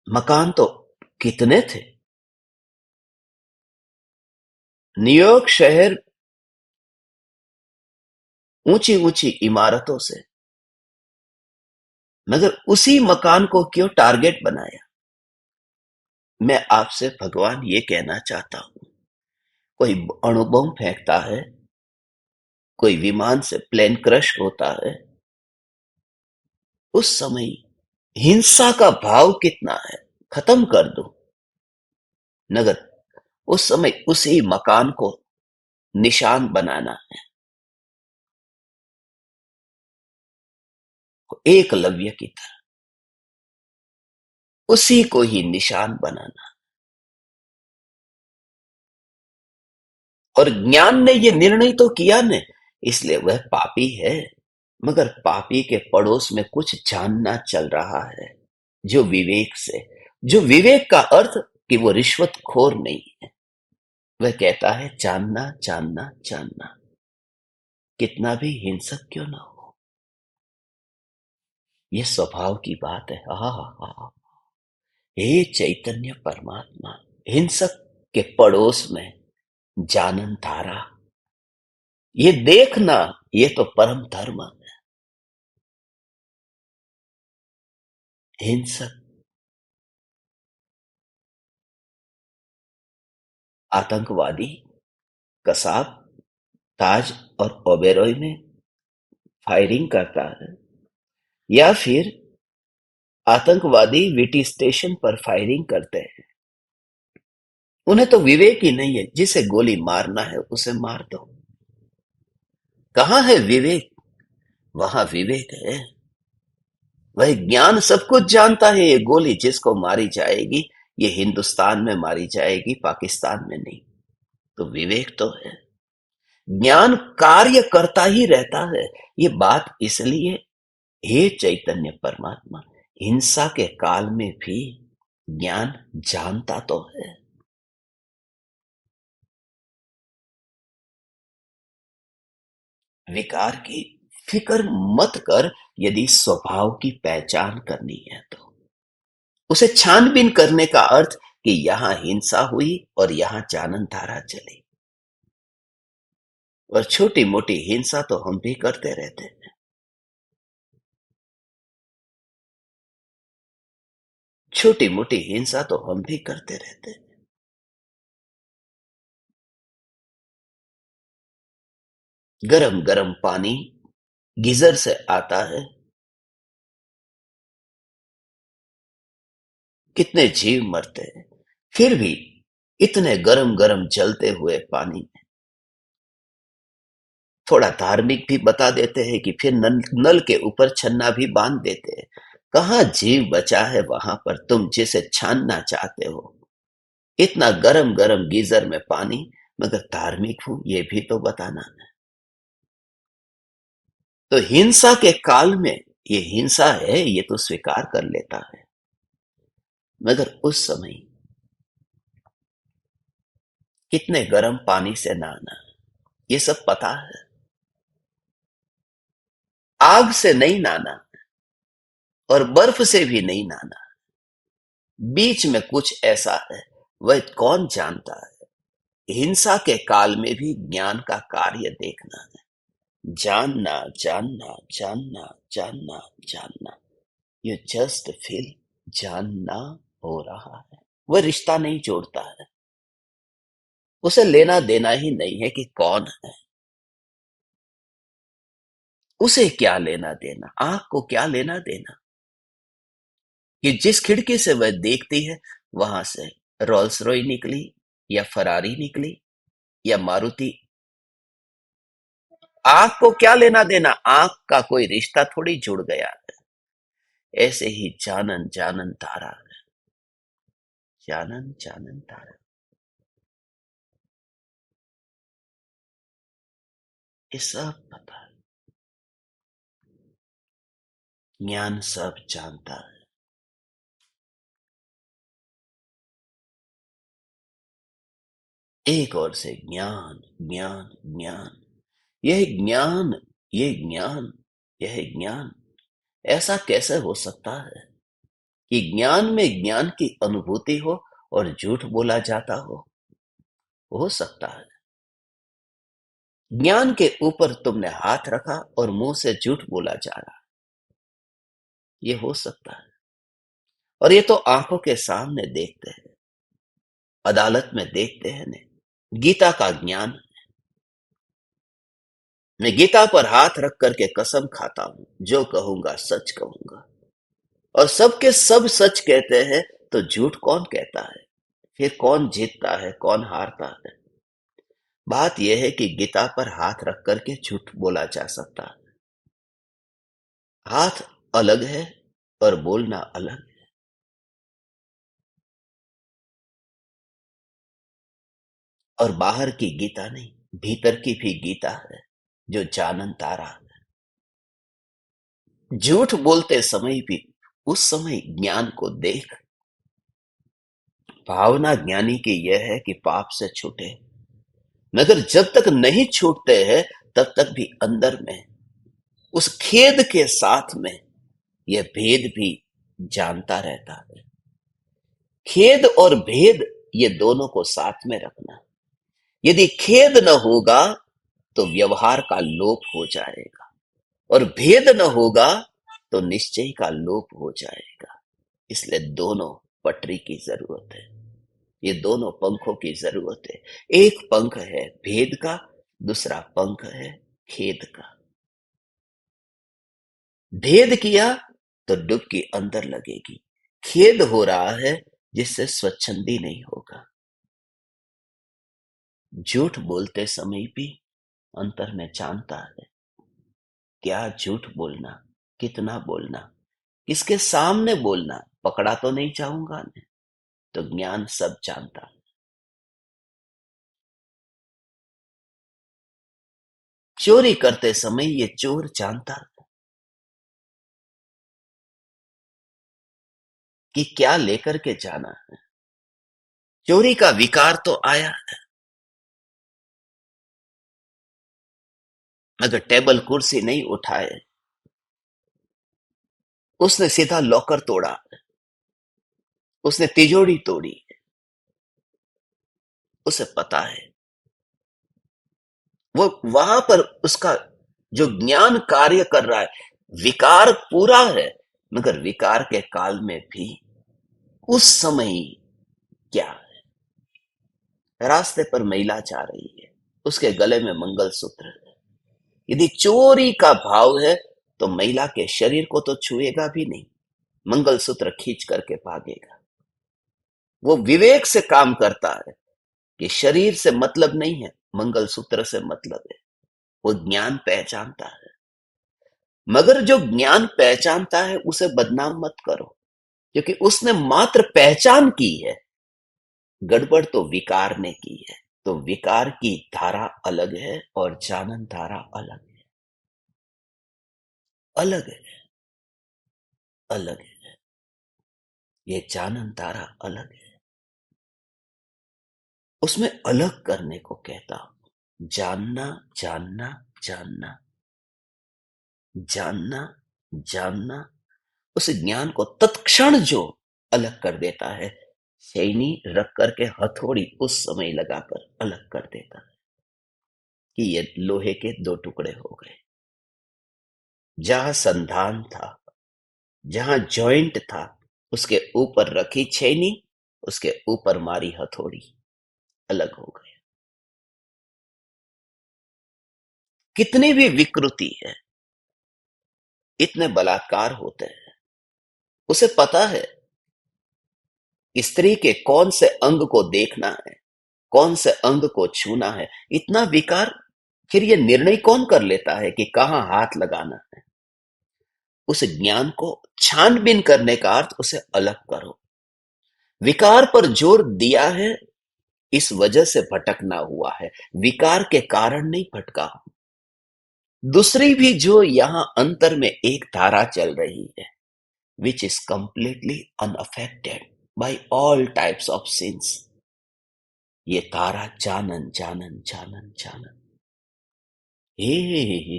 मकान तो कितने थे। न्यूयॉर्क शहर ऊंची ऊंची इमारतों से, मगर उसी मकान को क्यों टारगेट बनाया? मैं आपसे भगवान ये कहना चाहता हूं, कोई अणुबम फेंकता है, कोई विमान से प्लेन क्रश होता है, उस समय हिंसा का भाव कितना है, खत्म कर दो। मगर उस समय उसी मकान को निशान बनाना है। एकलव्य की तरह उसी को ही निशान बनाना। और ज्ञान ने ये निर्णय तो किया ने, इसलिए वह पापी है। मगर पापी के पड़ोस में कुछ जानना चल रहा है, जो विवेक से, जो विवेक का अर्थ कि वो रिश्वतखोर नहीं है। वह कहता है जानना जानना जानना, कितना भी हिंसक क्यों ना हो। ये स्वभाव की बात है। हा हा हा। हे चैतन्य परमात्मा, हिंसक के पड़ोस में जानन धारा, ये देखना, ये तो परम धर्म है। हिंसक, आतंकवादी, कसाब, ताज और ओबेरॉय में फायरिंग करता है, या फिर आतंकवादी वीटी स्टेशन पर फायरिंग करते हैं। उन्हें तो विवेक ही नहीं है। जिसे गोली मारना है उसे मार दो। कहाँ है विवेक? वहां विवेक है। वह ज्ञान सब कुछ जानता है। ये गोली जिसको मारी जाएगी, ये हिंदुस्तान में मारी जाएगी, पाकिस्तान में नहीं। तो विवेक तो है। ज्ञान कार्य करता ही रहता है। ये बात इसलिए, हे चैतन्य परमात्मा, हिंसा के काल में भी ज्ञान जानता तो है। विकार की फिक्र मत कर। यदि स्वभाव की पहचान करनी है तो उसे छानबीन करने का अर्थ कि यहां हिंसा हुई और यहां जानन धारा चली। और छोटी मोटी हिंसा तो हम भी करते रहते हैं। छोटी मोटी हिंसा तो हम भी करते रहते हैं। गरम गरम पानी गीजर से आता है, कितने जीव मरते हैं। फिर भी इतने गरम गरम जलते हुए पानी में थोड़ा धार्मिक भी बता देते हैं कि फिर नल के ऊपर छन्ना भी बांध देते हैं। कहाँ जीव बचा है वहां पर तुम जिसे छानना चाहते हो। इतना गरम गरम गीजर में पानी, मगर धार्मिक हूं ये भी तो बताना है। तो हिंसा के काल में ये हिंसा है, ये तो स्वीकार कर लेता है। मगर उस समय कितने गर्म पानी से नहाना, ये सब पता है। आग से नहीं नहाना और बर्फ से भी नहीं नहाना। बीच में कुछ ऐसा है, वह कौन जानता है। हिंसा के काल में भी ज्ञान का कार्य देखना है। जानना जानना जानना जानना जानना। यू जस्ट फील, जानना हो रहा है। वह रिश्ता नहीं जोड़ता है। उसे लेना देना ही नहीं है कि कौन है। उसे क्या लेना देना, आंख को क्या लेना देना कि जिस खिड़की से वह देखती है वहां से रोल्स रॉय निकली या फरारी निकली या मारुति। आंख को क्या लेना देना, आंख का कोई रिश्ता थोड़ी जुड़ गया है। ऐसे ही जानन जानन तारा है। जानन जानन तारा, ये सब पता है। ज्ञान सब जानता है। एक और से ज्ञान ज्ञान ज्ञान, यह ज्ञान, ये ज्ञान, यह ज्ञान। ऐसा कैसे हो सकता है कि ज्ञान में ज्ञान की अनुभूति हो और झूठ बोला जाता हो सकता है। ज्ञान के ऊपर तुमने हाथ रखा और मुंह से झूठ बोला जा रहा, ये हो सकता है। और ये तो आंखों के सामने देखते हैं, अदालत में देखते हैं ने। गीता का ज्ञान, मैं गीता पर हाथ रख करके कसम खाता हूं, जो कहूंगा सच कहूंगा। और सबके सब सच कहते हैं, तो झूठ कौन कहता है? फिर कौन जीतता है, कौन हारता है? बात यह है कि गीता पर हाथ रख करके झूठ बोला जा सकता है। हाथ अलग है और बोलना अलग है। और बाहर की गीता नहीं, भीतर की भी गीता है जो जानन तारा है। झूठ बोलते समय भी उस समय ज्ञान को देख। भावना ज्ञानी की यह है कि पाप से छूटे, मगर जब तक नहीं छूटते हैं तब तक भी अंदर में उस खेद के साथ में यह भेद भी जानता रहता है। खेद और भेद ये दोनों को साथ में रखना। यदि खेद न होगा तो व्यवहार का लोप हो जाएगा, और भेद न होगा तो निश्चय का लोप हो जाएगा। इसलिए दोनों पटरी की जरूरत है, ये दोनों पंखों की जरूरत है। एक पंख है भेद का, दूसरा पंख है खेद का। भेद किया तो डुबकी अंदर लगेगी, खेद हो रहा है जिससे स्वच्छंदी नहीं होगा। झूठ बोलते समय भी अंतर में जानता है क्या झूठ बोलना, कितना बोलना, किसके सामने बोलना, पकड़ा तो नहीं जाऊंगा मैं। तो ज्ञान सब जानता है। चोरी करते समय ये चोर जानता है कि क्या लेकर के जाना है। चोरी का विकार तो आया, अगर टेबल कुर्सी नहीं उठाए, उसने सीधा लॉकर तोड़ा, उसने तिजोरी तोड़ी, उसे पता है वो वहां पर उसका जो ज्ञान कार्य कर रहा है। विकार पूरा है, मगर विकार के काल में भी उस समय क्या है। रास्ते पर महिला जा रही है, उसके गले में मंगलसूत्र है। यदि चोरी का भाव है तो महिला के शरीर को तो छुएगा भी नहीं, मंगलसूत्र खींच करके भागेगा। वो विवेक से काम करता है कि शरीर से मतलब नहीं है, मंगलसूत्र से मतलब है। वो ज्ञान पहचानता है, मगर जो ज्ञान पहचानता है उसे बदनाम मत करो, क्योंकि उसने मात्र पहचान की है, गड़बड़ तो विकार ने की है। तो विकार की धारा अलग है और जानन धारा अलग है, अलग है, अलग है। ये जानन धारा अलग है, उसमें अलग करने को कहता हूं। जानना जानना जानना, जानना जानना, उस ज्ञान को तत्क्षण जो अलग कर देता है, शैनी रख करके हथौड़ी उस समय लगाकर अलग कर देता है कि ये लोहे के दो टुकड़े हो गए। जहां संधान था, जहां जॉइंट था, उसके ऊपर रखी छेनी, उसके ऊपर मारी हथौड़ी, अलग हो गए। कितनी भी विकृति है, इतने बलात्कार होते हैं, उसे पता है स्त्री के कौन से अंग को देखना है, कौन से अंग को छूना है। इतना विकार, फिर ये निर्णय कौन कर लेता है कि कहां हाथ लगाना है। उस ज्ञान को छानबीन करने का अर्थ उसे अलग करो। विकार पर जोर दिया है, इस वजह से भटकना हुआ है, विकार के कारण नहीं भटका। दूसरी भी जो यहां अंतर में एक धारा चल रही है, which is completely unaffected by all types of sins, ये धारा जानन जानन जानन जानन। हे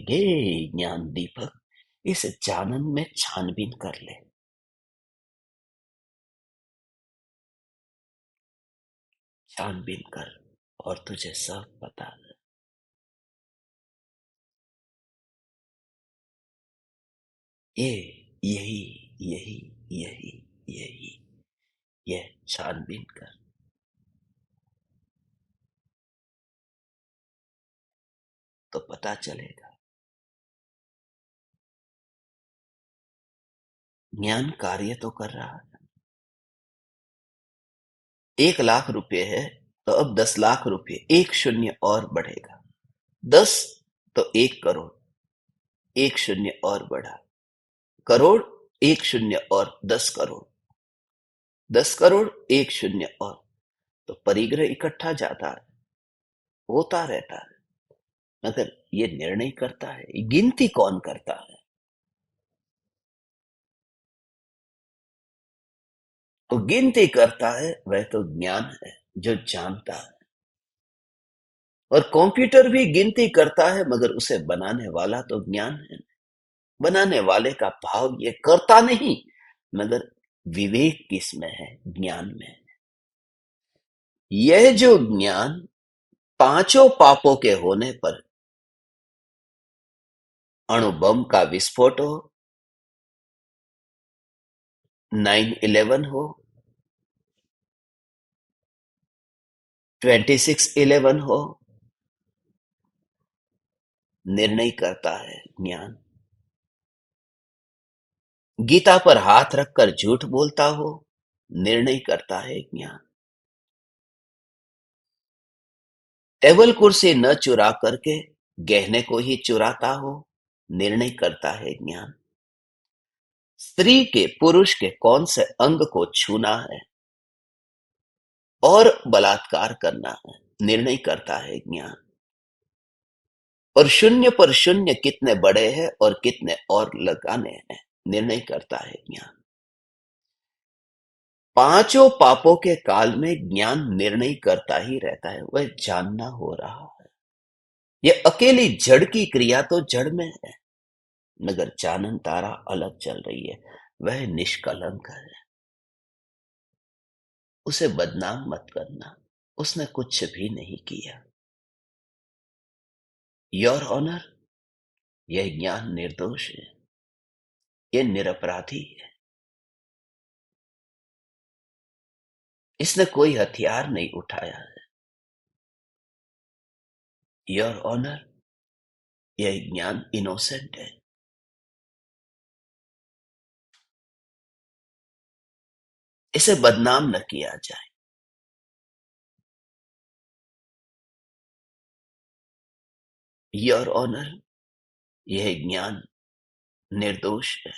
हे ज्ञान दीपक, इस जानन में छानबीन कर ले, छानबीन कर, और तुझे सब पता है। ये यही यही यही यही, ये छानबीन कर, तो पता चलेगा। ज्ञान कार्य तो कर रहा है। 1 लाख रुपए है तो अब 10 लाख रुपए, एक शून्य और बढ़ेगा। 10 तो 1 करोड़, एक शून्य और बढ़ा, करोड़, एक शून्य और 10 करोड़, 10 करोड़, एक शून्य और, तो परिग्रह इकट्ठा जाता है। होता रहता है, मगर ये निर्णय करता है, गिनती कौन करता है? वो गिनती करता है वह तो ज्ञान है, जो जानता है। और कंप्यूटर भी गिनती करता है, मगर उसे बनाने वाला तो ज्ञान है। बनाने वाले का भाव ये करता नहीं, मगर विवेक किसमें है? ज्ञान में है। यह जो ज्ञान पांचों पापों के होने पर, अणुबम का विस्फोट हो, 9/11 हो, 26/11 हो, निर्णय करता है ज्ञान। गीता पर हाथ रखकर झूठ बोलता हो, निर्णय करता है ज्ञान। टेबल कुर्सी न चुरा करके गहने को ही चुराता हो, निर्णय करता है ज्ञान। स्त्री के पुरुष के कौन से अंग को छूना है और बलात्कार करना है, निर्णय करता है ज्ञान। और शून्य पर शून्य कितने बड़े हैं और कितने और लगाने हैं, निर्णय करता है ज्ञान। पांचों पापों के काल में ज्ञान निर्णय करता ही रहता है, वह जानना हो रहा है। यह अकेली जड़ की क्रिया तो जड़ में है, मगर जानन तारा अलग चल रही है, वह निष्कलंक है। उसे बदनाम मत करना, उसने कुछ भी नहीं किया। योर ऑनर, यह ज्ञान निर्दोष है, यह निरपराधी है। इसने कोई हथियार नहीं उठाया है। योर ऑनर, यह ज्ञान इनोसेंट है। इसे बदनाम न किया जाए। योर ऑनर, यह ज्ञान निर्दोष है।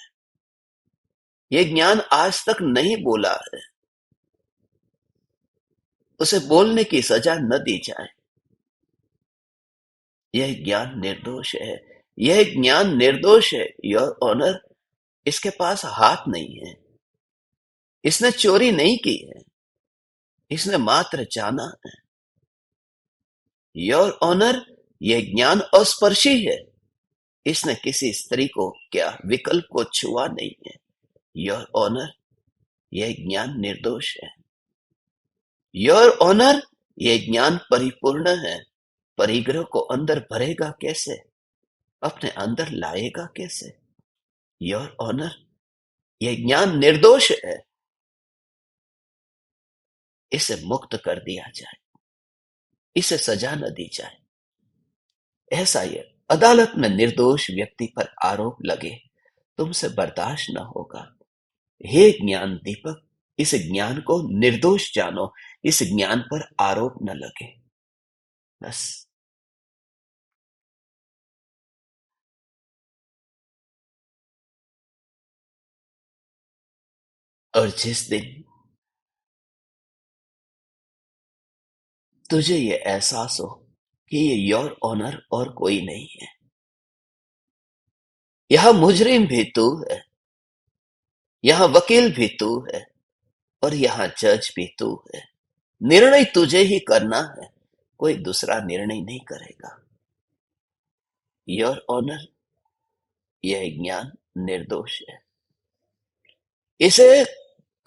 यह ज्ञान आज तक नहीं बोला है, उसे बोलने की सजा न दी जाए। यह ज्ञान निर्दोष है। यह ज्ञान निर्दोष है। योर ऑनर, इसके पास हाथ नहीं है, इसने चोरी नहीं की है, इसने मात्र जाना है। योर ऑनर, यह ज्ञान अस्पर्शी है, इसने किसी स्त्री को क्या विकल्प को छुआ नहीं है। योर ऑनर, यह ज्ञान निर्दोष है। योर ऑनर, यह ज्ञान परिपूर्ण है। परिग्रह को अंदर भरेगा कैसे? अपने अंदर लाएगा कैसे? योर ऑनर, यह ज्ञान निर्दोष है। इसे मुक्त कर दिया जाए, इसे सजा न दी जाए। ऐसा ये अदालत में निर्दोष व्यक्ति पर आरोप लगे, तुमसे बर्दाश्त न होगा। हे ज्ञान दीपक, इस ज्ञान को निर्दोष जानो, इस ज्ञान पर आरोप न लगे। बस। और जिस दिन तुझे ये एहसास हो कि ये योर ऑनर और कोई नहीं है, यहां मुजरिम भी तू है, यहां वकील भी तू है, और यहां जज भी तू है। निर्णय तुझे ही करना है, कोई दूसरा निर्णय नहीं करेगा। योर ऑनर, यह ज्ञान निर्दोष है। इसे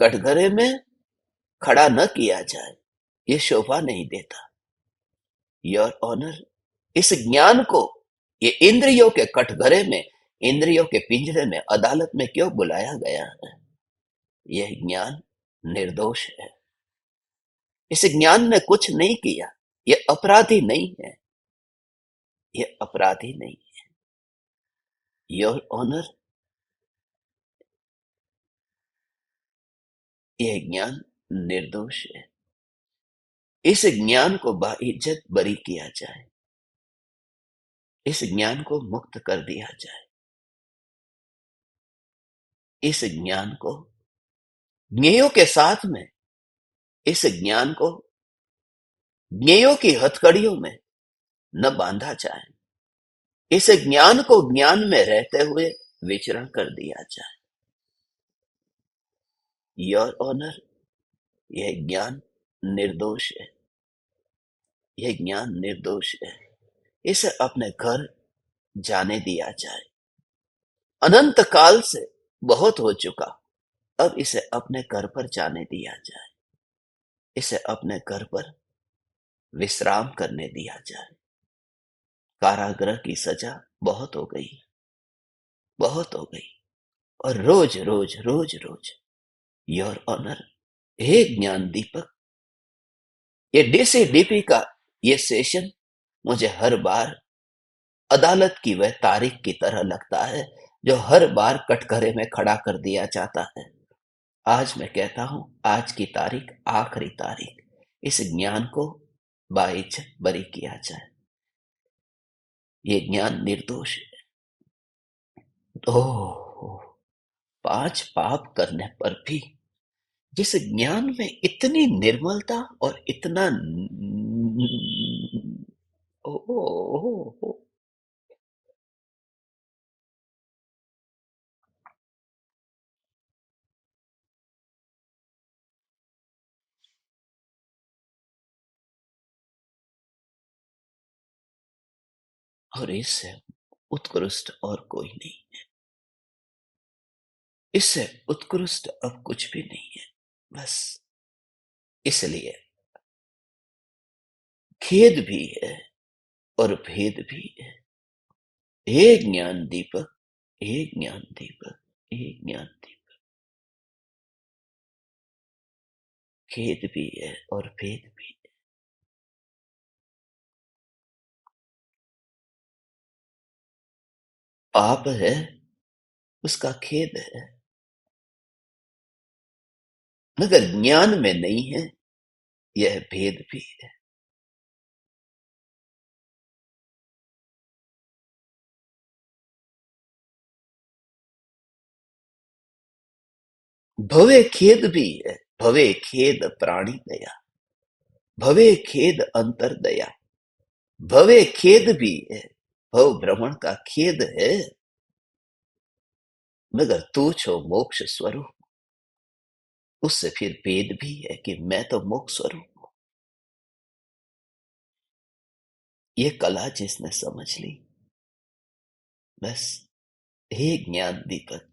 कटघरे में खड़ा न किया जाए, ये शोभा नहीं देता। योर ऑनर, इस ज्ञान को ये इंद्रियों के कटघरे में, इंद्रियों के पिंजरे में, अदालत में क्यों बुलाया गया है? यह ज्ञान निर्दोष है। इस ज्ञान ने कुछ नहीं किया, ये अपराधी नहीं है, ये अपराधी नहीं है। योर ऑनर, यह ज्ञान निर्दोष है। इस ज्ञान को बाइज्जत बरी किया जाए, इस ज्ञान को मुक्त कर दिया जाए, इस ज्ञान को ज्ञेयों के साथ में, इस ज्ञान को ज्ञेयों की हथकड़ियों में न बांधा जाए। इस ज्ञान को ज्ञान में रहते हुए विचरण कर दिया जाए। योर ऑनर, यह ज्ञान निर्दोष है, यह ज्ञान निर्दोष है। इसे अपने घर जाने दिया जाए। अनंत काल से बहुत हो चुका, अब इसे अपने घर पर जाने दिया जाए। इसे अपने घर पर विश्राम करने दिया जाए। कारागृह की सजा बहुत हो गई, बहुत हो गई। और रोज रोज रोज रोज, योर ऑनर, हे ज्ञान दीपक, ये डीसीडीपी का ये सेशन मुझे हर बार अदालत की वह तारीख की तरह लगता है जो हर बार कटघरे में खड़ा कर दिया जाता है। आज मैं कहता हूं, आज की तारीख आखिरी तारीख, इस ज्ञान को बाइज्जत बरी किया जाए। ये ज्ञान निर्दोष है। ओह, 5 पाप करने पर भी जिस ज्ञान में इतनी निर्मलता और इतना ओ, और इससे उत्कृष्ट और कोई नहीं। इससे उत्कृष्ट अब कुछ भी नहीं है। बस इसलिए खेद भी है और भेद भी है। हे ज्ञान दीपक, हे ज्ञान दीपक, हे ज्ञान दीपक, खेद भी है और भेद भी है। पाप है, उसका खेद है, मगर ज्ञान में नहीं है, यह भेद भी है। भवे खेद भी है, भवे खेद प्राणी दया, भवे खेद अंतर दया, भवे खेद भी है, भव भ्रमण का खेद है, मगर तू छो मोक्ष स्वरूप। उससे फिर भेद भी है कि मैं तो मोक्ष स्वरूप हूं। ये कला जिसने समझ ली, बस, हे ज्ञान दीपक,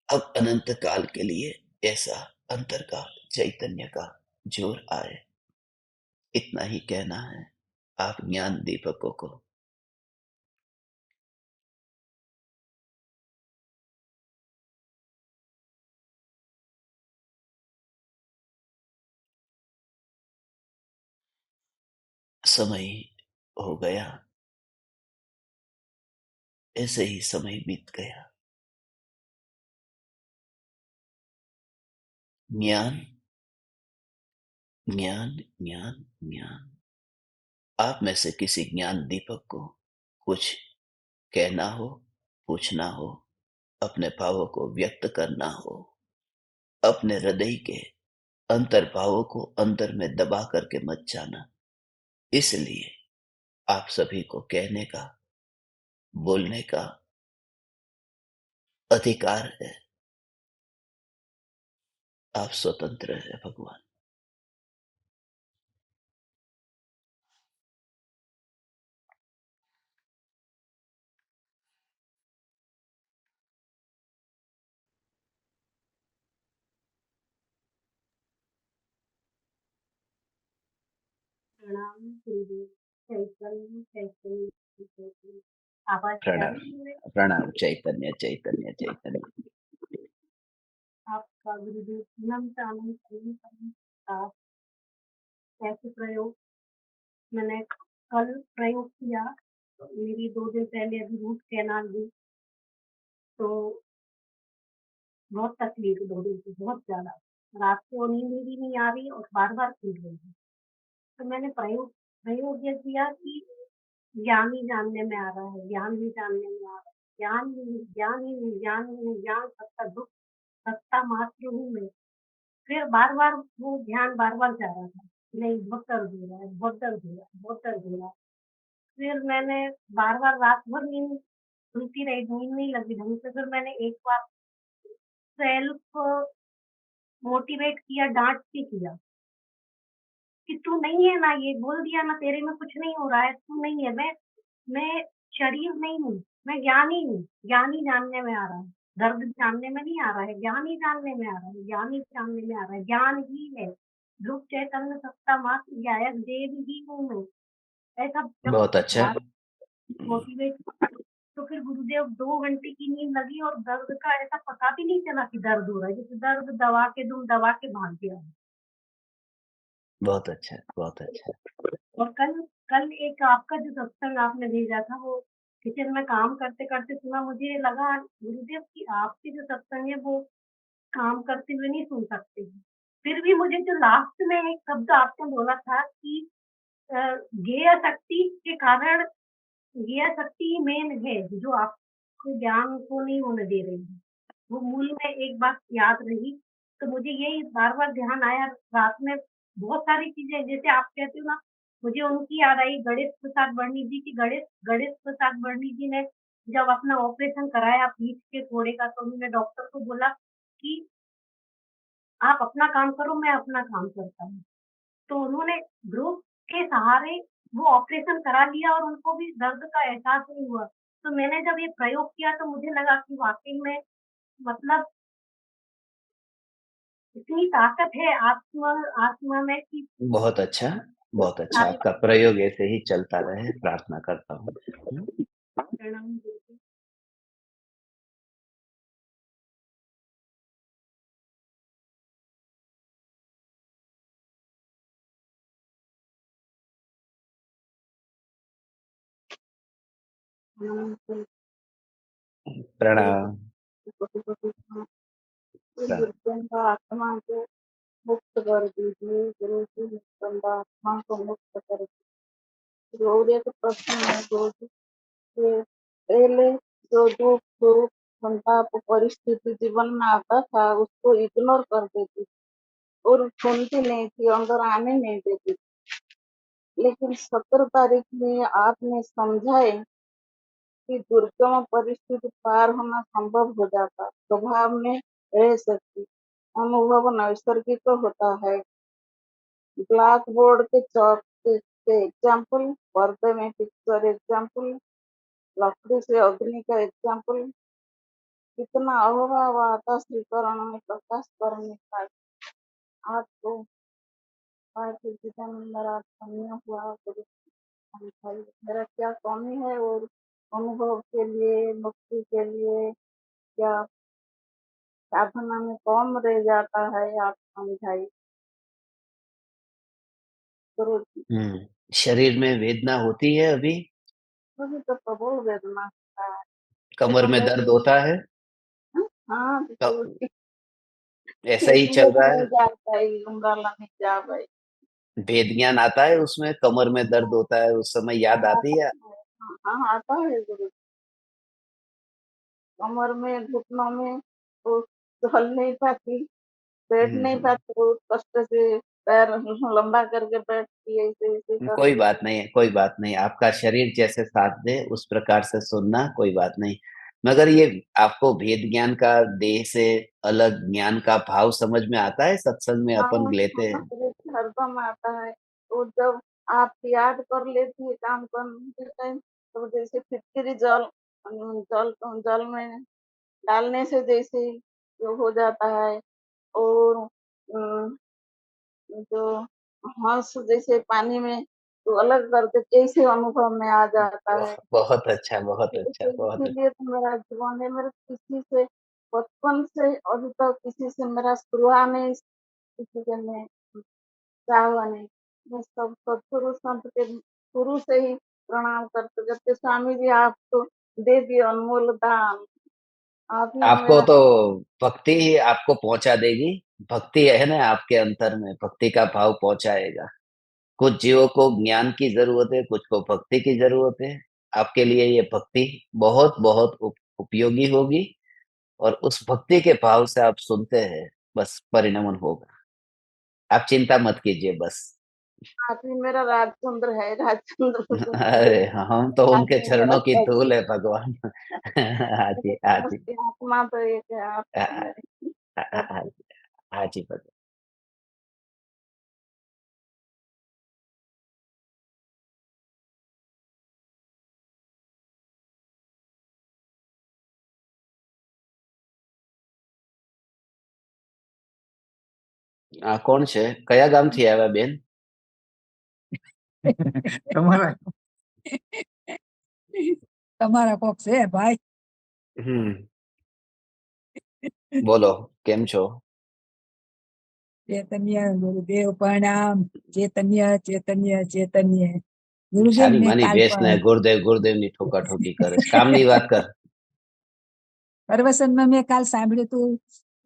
अब अनंत काल के लिए ऐसा अंतर का चैतन्य का जोर आए, इतना ही कहना है आप ज्ञान दीपकों को। समय हो गया, ऐसे ही समय बीत गया। ज्ञान, ज्ञान, ज्ञान, ज्ञान। आप में से किसी ज्ञान दीपक को कुछ कहना हो, पूछना हो, अपने भावों को व्यक्त करना हो, अपने हृदय के अंतर भावों को अंदर में दबा करके मत जाना। इसलिए आप सभी को कहने का, बोलने का अधिकार है। आप स्वतंत्र है भगवान। प्रणाम गुरुदेव। चैतन्य चैतन्य चैतन्य। आवाज जा प्रणाम, रही है? प्रणाम, चैतन्य चैतन्य चैतन्य। आपका गुरुदेव अनंत अनंत अनंत अनंत आप ऐसे प्रयोग मैंने कल प्रयोग किया। मेरी 2 दिन पहले अभी रूट कैनाल हुई, तो बहुत तकलीफ 2 दिन से, बहुत ज्यादा। रात को नींद भी नहीं आ रही और बार बार खुल रही है। तो मैंने प्रयोग प्रयोग ये किया कि ज्ञान ही जानने में आ रहा है, ज्ञान ही जानने में आ रहा है, ज्ञान ही ज्ञान ही नहीं, ज्ञान ही नहीं, ज्ञान सत्ता दुःख, सत्ता मात्र हूँ मैं। फिर बार-बार वो ध्यान बार-बार जा रहा था, नहीं बहुत दर्द हो रहा है, बहुत दर्द हो रहा है, बहुत दर्द हो रहा है। फिर मैंने बार-बार रात भर नींद खुलती रही, नींद नहीं लगी ढंग से, फिर मैंने एक बार सेल्फ मोटिवेट किया, डाँट के किया कि तू नहीं है ना, ये बोल दिया ना तेरे में कुछ नहीं हो रहा है, तू नहीं है, मैं शरीर नहीं हूँ, मैं ज्ञानी हूँ, ज्ञान ही जानने में आ रहा है, दर्द जानने में नहीं आ रहा है, ज्ञान ही जानने में आ रहा है, ज्ञान ही जानने में आ रहा है, ज्ञान ही है, ध्रुव चैतन्य सत्ता मात्र गायक देव ही हूँ मैं। ऐसा जब बहुत अच्छा। बात मोटिवेट तो फिर गुरुदेव 2 घंटे की नींद लगी और दर्द का ऐसा पता भी नहीं चला कि दर्द हो रहा है, जैसे दर्द दबा के दूँ, दबा के भाग गया। बहुत अच्छा, बहुत अच्छा। और कल कल एक आपका जो सत्संग आपने भेजा था वो किचन में काम करते-करते सुना, मुझे लगा गुरुदेव कि आपके जो सत्संग है वो काम करते हुए नहीं सुन सकते हैं। फिर भी मुझे जो लास्ट में एक शब्द आपने बोला था कि अ, ज्ञेय शक्ति के कारण ज्ञेय शक्ति मेन है, जो आपको ज्ञान को नहीं होने दे रही है। वो मूल में एक बात याद रही, तो मुझे यही बार-बार ध्यान आया रात में बहुत सारी चीज़ें जैसे आप कहते हो ना, मुझे उनकी याद आई गणेश प्रसाद वर्णी जी की गणेश गणेश प्रसाद वर्णी जी ने जब अपना ऑपरेशन कराया पीठ के फोड़े का, तो उन्होंने डॉक्टर को बोला कि आप अपना काम करो, मैं अपना काम करता हूँ। तो उन्होंने ग्रुप के सहारे वो ऑपरेशन करा लिया और उनको भी दर्द का एहसास नहीं हुआ। तो मैंने जब ये प्रयोग किया तो मुझे लगा कि वाक़ई में मतलब इतनी ताकत है आत्मा आत्मा में कि बहुत अच्छा, बहुत अच्छा। सारे आपका प्रयोग ऐसे ही चलता रहे, प्रार्थना करता हूँ। हुँ। परिणाम देती प्रणाम, प्रणाम। दुर्गंधा आत्मा को मुक्त कर दीजिए गुरु जी दुर्गंधा आत्मा को मुक्त कर दीजिए और एक प्रश्न है गुरु जी के पहले जो दुख सुख संताप परिस्थिति जीवन में आता था उसको इग्नोर कर देती थी और सुनती नहीं थी अंदर आने नहीं देती थी लेकिन 17 तारीख में आपने समझाए कि दुर्गम परिस्थिति पार होना संभव हो जाता स्वभाव में रह सकती अनुभव नैसर्गिक होता है ब्लैक बोर्ड के चौक के एग्जाम्पल पर्दे में पिक्चर एग्जाम्पल लकड़ी से अग्नि का एग्जाम्पल कितना अभाव आता श्रीकरण में प्रकाश करने का आज तो भारतीय जीवन मेरा धन्य हुआ गुरु भाई मेरा क्या कमी है और अनुभव के लिए मुक्ति के लिए क्या साधना में कम रह जाता है आप समझाइए गुरु जी हुँ। शरीर में वेदना होती है अभी? मुझे तो प्रबल वेदना होता है कमर देखो में बैठ दर्द होता है? हाँ क तो ऐसा ही चल रहा है? नहीं जाता है उंगला नहीं जा भाई वेद ज्ञान आता है उसमें? कमर में दर्द होता है, उस समय याद आती है? हाँ आता है गुरु कमर में घुटनों में तो चल नहीं पाती बैठ हुँ, नहीं हुँ। पाती बहुत कष्ट से पैर लंबा करके बैठती है ऐसे ऐसे कोई करके बात नहीं है, कोई बात नहीं। आपका शरीर जैसे साथ दे उस प्रकार से सुनना कोई बात नहीं। मगर ये आपको भेद ज्ञान का देह से अलग ज्ञान का भाव समझ में आता है सत्संग में हाँ अपन लेते हाँ हैं? हरदम आता है तो जब आप याद कर लेती है काम करने के टाइम तो जैसे फिटकरी जल जल में डालने से जैसे जो हो जाता है और अम, जो हंस जैसे पानी में तो अलग करके कैसे अनुभव में आ जाता है बहुत अच्छा, बहुत अच्छा, बहुत अच्छा। इसीलिए तो मेरा जीवन है मेरे किसी से बचपन से अभी तक किसी से मेरा शुरुआत नहीं किसी के मैं चाहवा नहीं मैं सब सदगुरु संत के शुरू से ही प्रणाम करते करते स्वामी जी आप तो दे दिए अनमोल दान आप ही आपको मेरा तो भक्ति ही आपको पहुँचा देगी। भक्ति है ना आपके अंतर में, भक्ति का भाव पहुँचाएगा। कुछ जीवों को ज्ञान की जरूरत है, कुछ को भक्ति की जरूरत है। आपके लिए ये भक्ति बहुत बहुत उपयोगी होगी, और उस भक्ति के भाव से आप सुनते हैं, बस परिणमन होगा। आप चिंता मत कीजिए बस। आखिरी मेरा राजचंद्र है, राजचंद्र को अरे मेरे हम तो उनके आदमी मेरा चरणों की धूल चाहिए। है भगवान। हाँ जी, हाँ जी। उसकी आत्मा तो एक है, आप हाँ, तो मेरे हाँ, सब हाँ, कुछ। हाँ जी भगवान। કોણ છે? કયા ગામથી આવ્યા બેન? તમારા તમારા કોક છે ભાઈ. હમ બોલો, કેમ છો? ચૈતન્ય ગુરુદેવ પ્રણામ. ચૈતન્ય ચૈતન્ય ચૈતન્ય ગુરુદેવ છાની મેં માની કાલ બેસ ને પણ ગુરુદેવ ગુરુદેવ ની ઠોકા ઠોકી કરે છે. કામની વાત કર. પ્રવચનમાં મેં કાલ સાંભળ્યું હતું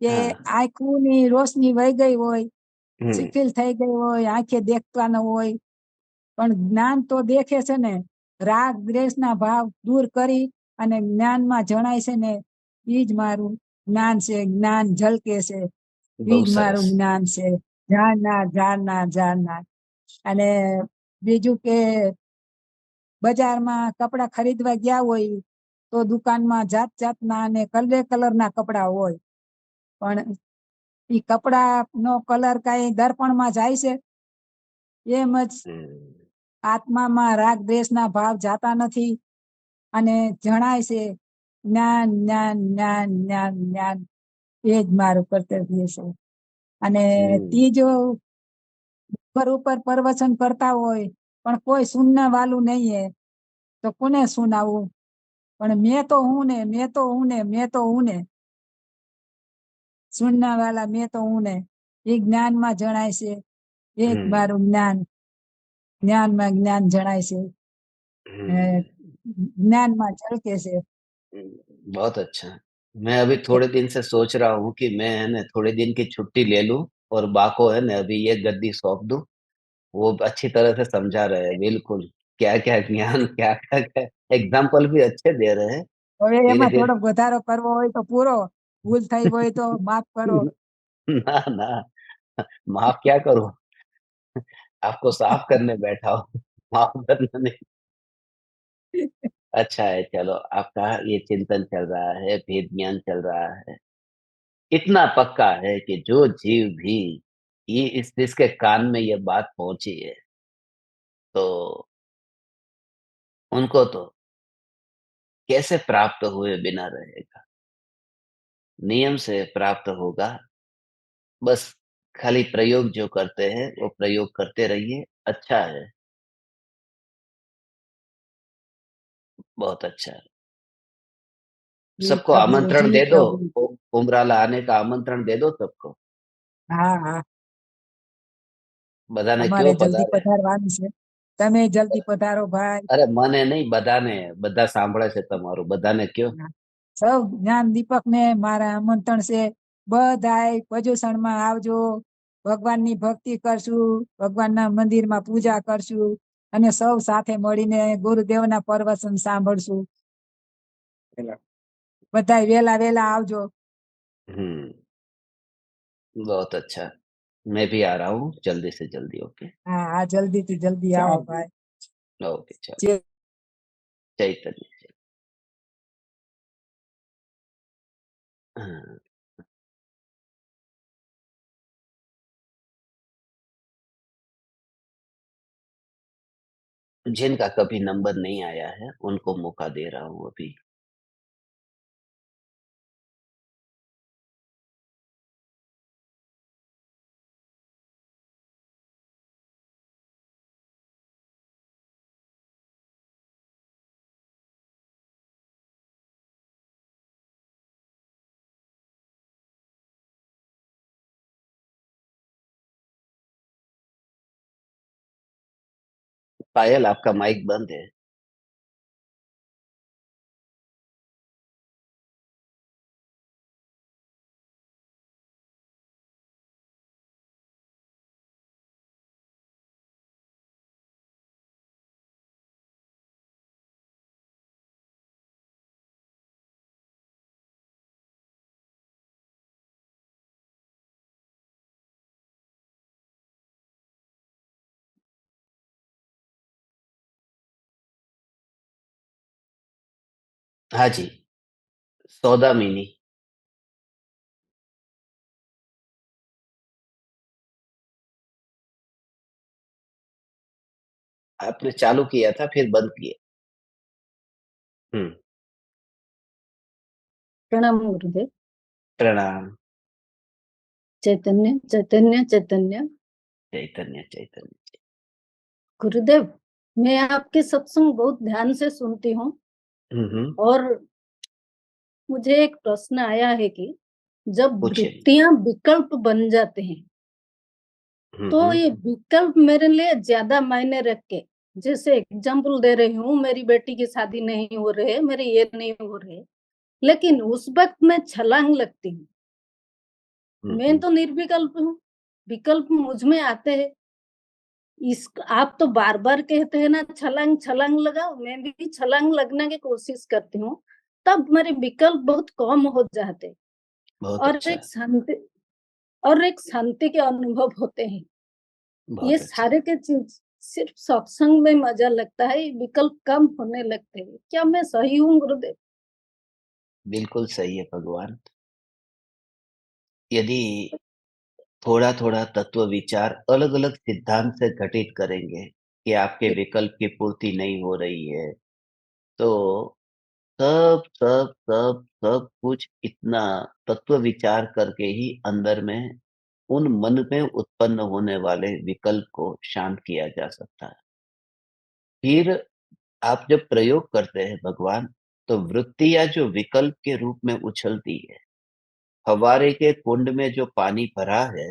કે હા. આંખોની રોશની વહી ગઈ હોય, હમ શિથિલ થઈ ગઈ હોય, આંખે દેખતા ન હોય, પણ જ્ઞાન તો દેખે છે ને. રાગ દ્વેષના ભાવ દૂર કરી અને જ્ઞાનમાં જણાય છે ને, ઈ જ મારું જ્ઞાન છે. જ્ઞાન ઝલકે છે, બહુ ઈ જ સરસ. મારું જ્ઞાન છે. જાણનાર જાણનાર જાણનાર. અને બીજું કે બજારમાં કપડા ખરીદવા ગયા હોય તો દુકાનમાં જાત જાતના અને કલરના કપડા હોય, પણ ઈ કપડા નો કલર કઈ દર્પણમાં જાય છે? એમ જ હમ આત્મામાં રાગ દ્વેષના ભાવ જાતા નથી અને જણાય છે જ્ઞાન જ્ઞાન જ્ઞાન જ્ઞાન જ્ઞાન. એ જ મારું કર્તવ્ય છે. અને હમ ત્રીજો ઉપર ઉપર પ્રવચન કરતા હોય પણ કોઈ સુનના વાલું નહીં હે, તો કોને સુનાવું? પણ મેં તો હું ને, મેં તો હું ને, મેં તો હું ને, સુનના વાલા મેં તો હું ને. એ જ્ઞાનમાં જણાય છે. એ જ हम्म મારું જ્ઞાન. જ્ઞાનમાં જ્ઞાન જણાય છે, हम्म જ્ઞાનમાં ઝળકે છે. बहुत अच्छा। मैं अभी थोड़े दिन से सोच रहा हूँ कि मैं है ना थोड़े दिन की छुट्टी ले लूं, और बा को है ना अभी ये गद्दी सौंप दूं। वो अच्छी तरह से समझा रहे हैं बिल्कुल, क्या क्या ज्ञान, क्या क्या क्या एग्जाम्पल भी अच्छे दे रहे हैं। હવે धीरे એમાં થોડોક धीरे। વધારો કરવો હોય તો પૂરો, ભૂલ થઈ હોય તો માફ કરો. ना ना, माफ क्या करूं? आपको साफ करने बैठा हूँ, माफ करना नहीं। अच्छा है, चलो आपका ये चिंतन चल रहा है, भेद ज्ञान चल रहा है। इतना पक्का है कि जो जीव भी ये इस जिसके कान में ये बात पहुंची है, तो उनको तो कैसे प्राप्त हुए बिना रहेगा, नियम से प्राप्त होगा। बस खाली प्रयोग जो करते हैं वो प्रयोग करते रहिए, अच्छा है, बहुत अच्छा है। જી सबको પ્રભુ, आमंत्रण જી दे दो, પ્રભુ. उमराला आने का आमंत्रण दे दो सबको। હા હા, बधाने અમારે क्यों જલ્દી पधारे? પધારવાનું છે. તમે જલ્દી પધારો ભાઈ. अरे મને નહીં, બધાને, બધા સાંભળે છે તમારું, બધાને કયો. સૌ જ્ઞાન દીપક ને મારા આમંત્રણ છે. બધાય પર્યુષણમાં આવજો. ભગવાનની ભક્તિ કરશું, ભગવાનના મંદિરમાં પૂજા કરશું અને સૌ સાથે મળીને ગુરુદેવના પ્રવચન સાંભળશું. બધાય વેલા વેલા આવજો. हम्म बहुत अच्छा। मैं भी आ रहा हूँ जल्दी से जल्दी। ओके। હા હા, જલ્દીથી જલ્દી આવો ભાઈ. ओके चलो। જે चैतन्य। हाँ, जिनका कभी नंबर नहीं आया है उनको मौका दे रहा हूँ अभी। पायल आपका माइक बंद है। हाँ जी, सौदामिनी। आपने चालू किया था फिर बंद किया। हम्म। प्रणाम गुरुदेव। प्रणाम। चैतन्य चैतन्य चैतन्य। चैतन्य चैतन्य। गुरुदेव, मैं आपके सत्संग बहुत ध्यान से सुनती हूँ हम्म। और मुझे एक प्रश्न आया है कि जब पूछिए। वृत्तियां विकल्प बन जाते हैं तो हम्म। ये विकल्प मेरे लिए ज्यादा मायने रख के, जैसे एग्जाम्पल दे रही हूँ, मेरी बेटी की शादी नहीं हो रही, मेरे ये नहीं हो रहे, लेकिन उस वक्त मैं छलांग लगती हूँ। मैं हम्म। तो निर्विकल्प हूँ, विकल्प मुझ में आते हैं। इस आप तो बार बार कहते हैं ना छलांग छलांग लगाओ, मैं भी छलांग लगने की कोशिश करती हूँ, तब मेरे विकल्प बहुत कम हो जाते बहुत और अच्छा। एक शांति के अनुभव होते हैं। ये बहुत अच्छा। सारे के चीज सिर्फ सत्संग में मजा लगता है, विकल्प कम होने लगते हैं। क्या मैं सही हूँ गुरुदेव? बिल्कुल सही है भगवान। यदि थोड़ा थोड़ा तत्व विचार अलग अलग सिद्धांत से घटित करेंगे कि आपके विकल्प की पूर्ति नहीं हो रही है, तो सब सब सब सब कुछ इतना तत्व विचार करके ही अंदर में उन मन में उत्पन्न होने वाले विकल्प को शांत किया जा सकता है। फिर आप जब प्रयोग करते हैं भगवान, तो वृत्तियां जो विकल्प के रूप में उछलती है, फव्वारे के कुंड में जो पानी भरा है,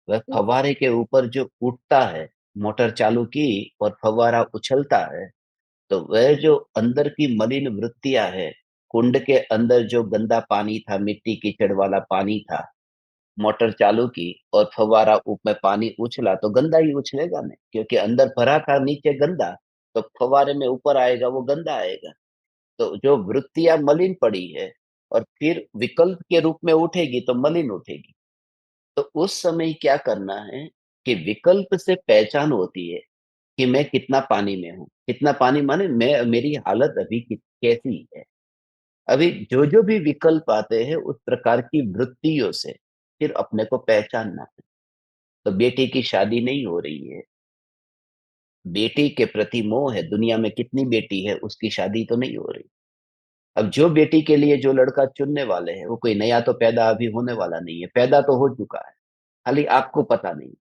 वह फव्वारे के ऊपर जो उठता है, मोटर चालू की और फव्वारा उछलता है, तो वह जो अंदर की मलिन वृत्तियां है, कुंड के अंदर जो गंदा पानी था, मिट्टी कीचड़ वाला पानी था, मोटर चालू की और फव्वारा ऊपर पानी उछला तो गंदा ही उछलेगा ना, क्योंकि अंदर भरा था नीचे गंदा, तो फव्वारे में ऊपर आएगा वो गंदा आएगा। तो जो वृत्तियां मलिन पड़ी है और फिर विकल्प के रूप में उठेगी तो मलिन उठेगी। तो उस समय क्या करना है कि विकल्प से पहचान होती है कि मैं कितना पानी में हूँ। कितना पानी माने मैं, मेरी हालत अभी कैसी है। अभी जो जो भी विकल्प आते हैं उस प्रकार की वृत्तियों से फिर अपने को पहचानना है। तो बेटी की शादी नहीं हो रही है, बेटी के प्रति मोह है, दुनिया में कितनी बेटी है उसकी शादी तो नहीं हो रही। अब जो बेटी के लिए जो लड़का चुनने वाले हैं वो कोई नया तो पैदा अभी होने वाला नहीं है, पैदा तो हो चुका है, खाली आपको पता नहीं,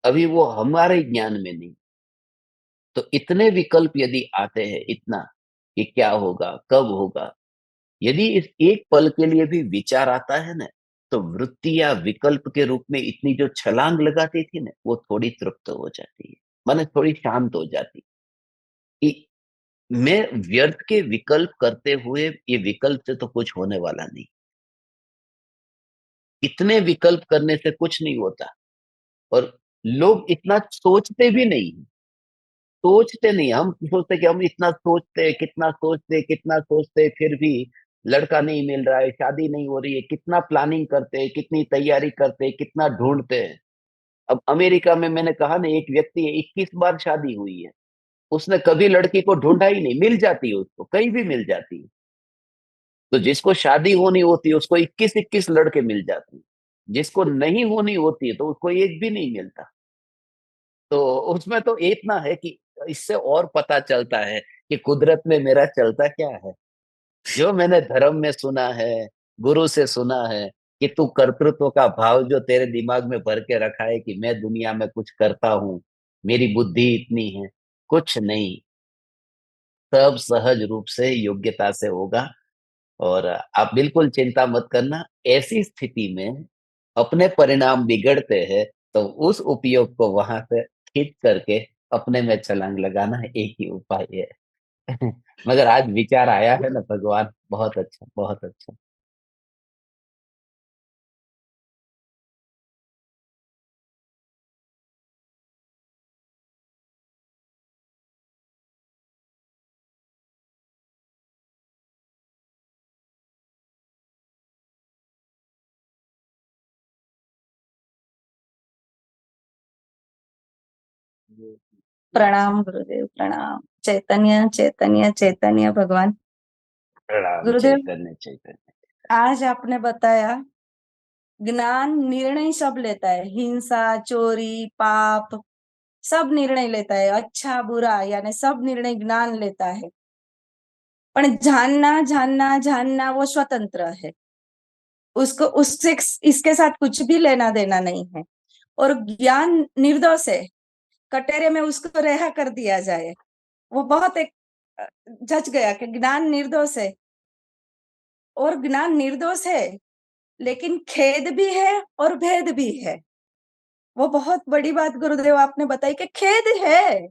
अभी वो हमारे ज्ञान में नहीं। तो इतने विकल्प यदि आते हैं, इतना कि क्या होगा कब होगा, यदि इस एक पल के लिए भी विचार आता है ना, तो वृत्ति या विकल्प के रूप में इतनी जो छलांग लगाती थी ना, वो थोड़ी तृप्त हो जाती है, माने थोड़ी शांत हो जाती कि मैं व्यर्थ के विकल्प करते हुए ये विकल्प से तो कुछ होने वाला नहीं, इतने विकल्प करने से कुछ नहीं होता। और लोग इतना सोचते भी नहीं, सोचते नहीं, हम सोचते कि हम इतना सोचते, कितना सोचते, फिर भी लड़का नहीं मिल रहा है, शादी नहीं हो रही है, कितना प्लानिंग करते हैं, कितनी तैयारी करते हैं, कितना ढूंढते हैं। अब अमेरिका में मैंने कहा ना, एक व्यक्ति है 21 बार शादी हुई है, उसने कभी लड़की को ढूंढा ही नहीं, मिल जाती है उसको, कहीं भी मिल जाती है। तो जिसको शादी होनी होती है उसको 21 21 लड़के मिल जाते हैं, जिसको नहीं होनी होती है तो उसको एक भी नहीं मिलता। तो उसमें तो इतना है कि इससे और पता चलता है कि कुदरत में मेरा चलता क्या है। जो मैंने धर्म में सुना है, गुरु से सुना है कि तू कर्तृत्व का भाव जो तेरे दिमाग में भर के रखा है कि मैं दुनिया में कुछ करता हूँ, मेरी बुद्धि इतनी है, कुछ नहीं, सब सहज रूप से योग्यता से होगा। और आप बिल्कुल चिंता मत करना, ऐसी स्थिति में अपने परिणाम बिगड़ते हैं, तो उस उपयोग को वहां से खींच करके अपने में छलांग लगाना एक ही उपाय है। मगर आज विचार आया है ना भगवान, बहुत अच्छा बहुत अच्छा। प्रणाम गुरुदेव, प्रणाम। चैतन्य चैतन्य चैतन्य भगवान। प्रणाम गुरुदेव, चैतन्य चैतन्य। आज आपने बताया ज्ञान निर्णय सब लेता है, हिंसा, चोरी, पाप सब निर्णय लेता है, अच्छा बुरा यानी सब निर्णय ज्ञान लेता है। पर जानना जानना जानना वो स्वतंत्र है, उसको उससे इसके साथ कुछ भी लेना देना नहीं है। और ज्ञान निर्दोष है, कटोरे में उसको रिहा कर दिया जाए, वो बहुत एक जच गया कि ज्ञान निर्दोष है। और ज्ञान निर्दोष है लेकिन खेद भी है और भेद भी है। वो बहुत बड़ी बात गुरुदेव आपने बताई कि खेद है,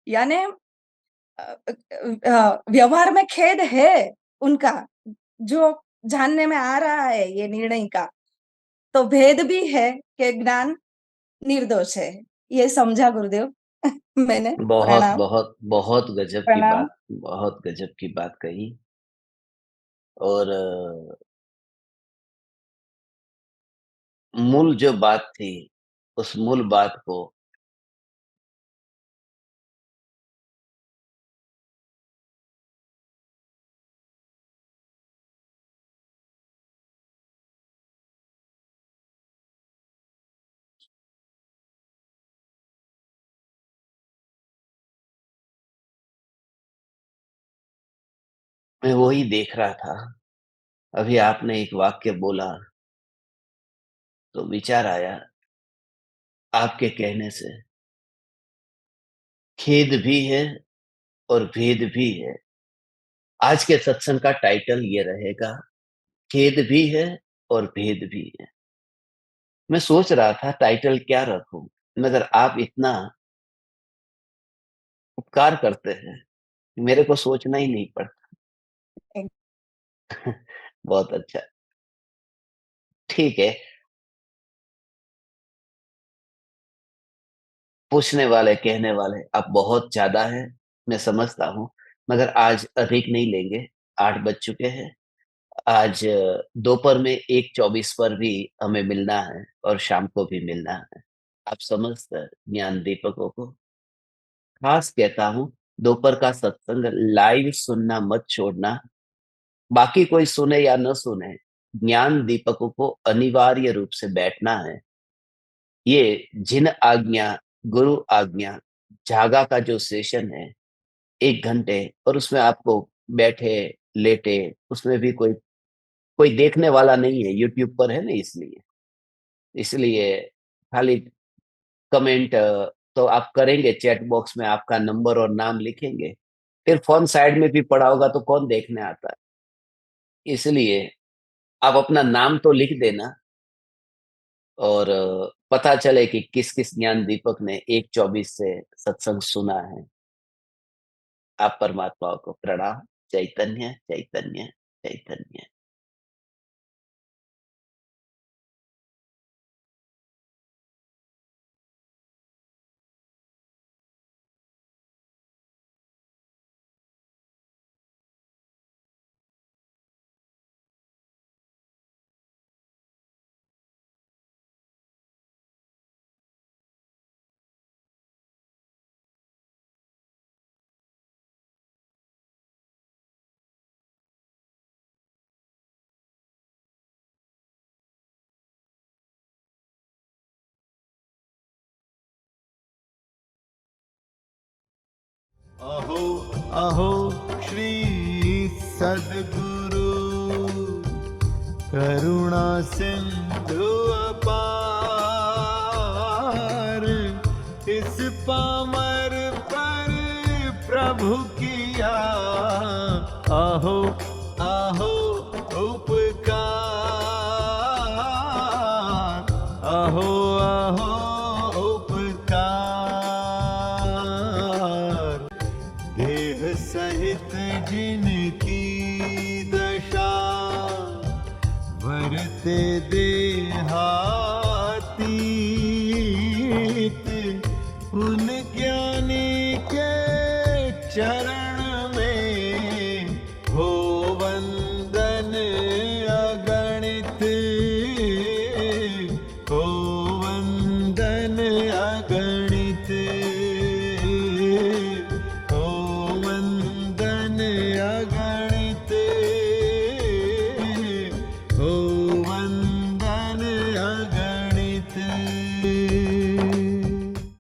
यानी व्यवहार में खेद है उनका, जो जानने में आ रहा है ये निर्णय का। तो भेद भी है कि ज्ञान निर्दोष है, ये समझा गुरुदेव। मैंने बहुत प्रणाम बहुत बहुत गजब की प्रणाम। बात, बहुत गजब की बात कही। और मूल जो बात थी, उस मूल बात को मैं वही देख रहा था। अभी आपने एक वाक्य बोला तो विचार आया आपके कहने से। खेद भी है और भेद भी है। आज के सत्संग का टाइटल ये रहेगा, खेद भी है और भेद भी है। मैं सोच रहा था टाइटल क्या रखूं, मगर आप इतना उपकार करते हैं, मेरे को सोचना ही नहीं पड़ता। बहुत अच्छा, ठीक है। पूछने वाले, कहने वाले आप बहुत ज्यादा हैं, मैं समझता हूँ, मगर आज अधिक नहीं लेंगे। 8 बज चुके हैं। आज दोपहर में 1:24 पर भी हमें मिलना है और शाम को भी मिलना है। आप समस्त ज्ञान दीपकों को खास कहता हूँ, दोपहर का सत्संग लाइव सुनना मत छोड़ना। बाकी कोई सुने या न सुने, ज्ञान दीपकों को अनिवार्य रूप से बैठना है। ये जिन आज्ञा, गुरु आज्ञा, जागा का जो सेशन है 1 घंटे, और उसमें आपको बैठे लेटे, उसमें भी कोई कोई देखने वाला नहीं है, यूट्यूब पर है ना, इसलिए खाली कमेंट तो आप करेंगे, चैट बॉक्स में आपका नंबर और नाम लिखेंगे, फिर फोन साइड में भी पड़ा होगा तो कौन देखने आता है। इसलिए आप अपना नाम तो लिख देना, और पता चले कि किस किस ज्ञान दीपक ने 1:24 से सत्संग सुना है। आप परमात्माओं को प्रणाम। चैतन्य चैतन्य चैतन्य। अहो अहो श्री सद्गुरु करुणा सिंधु अपार, इस पामर पर प्रभु किया अहो अहो उपकार, अहो अहो उपकार। देह सहित जिनकी दशा, वरते देहातीत, उन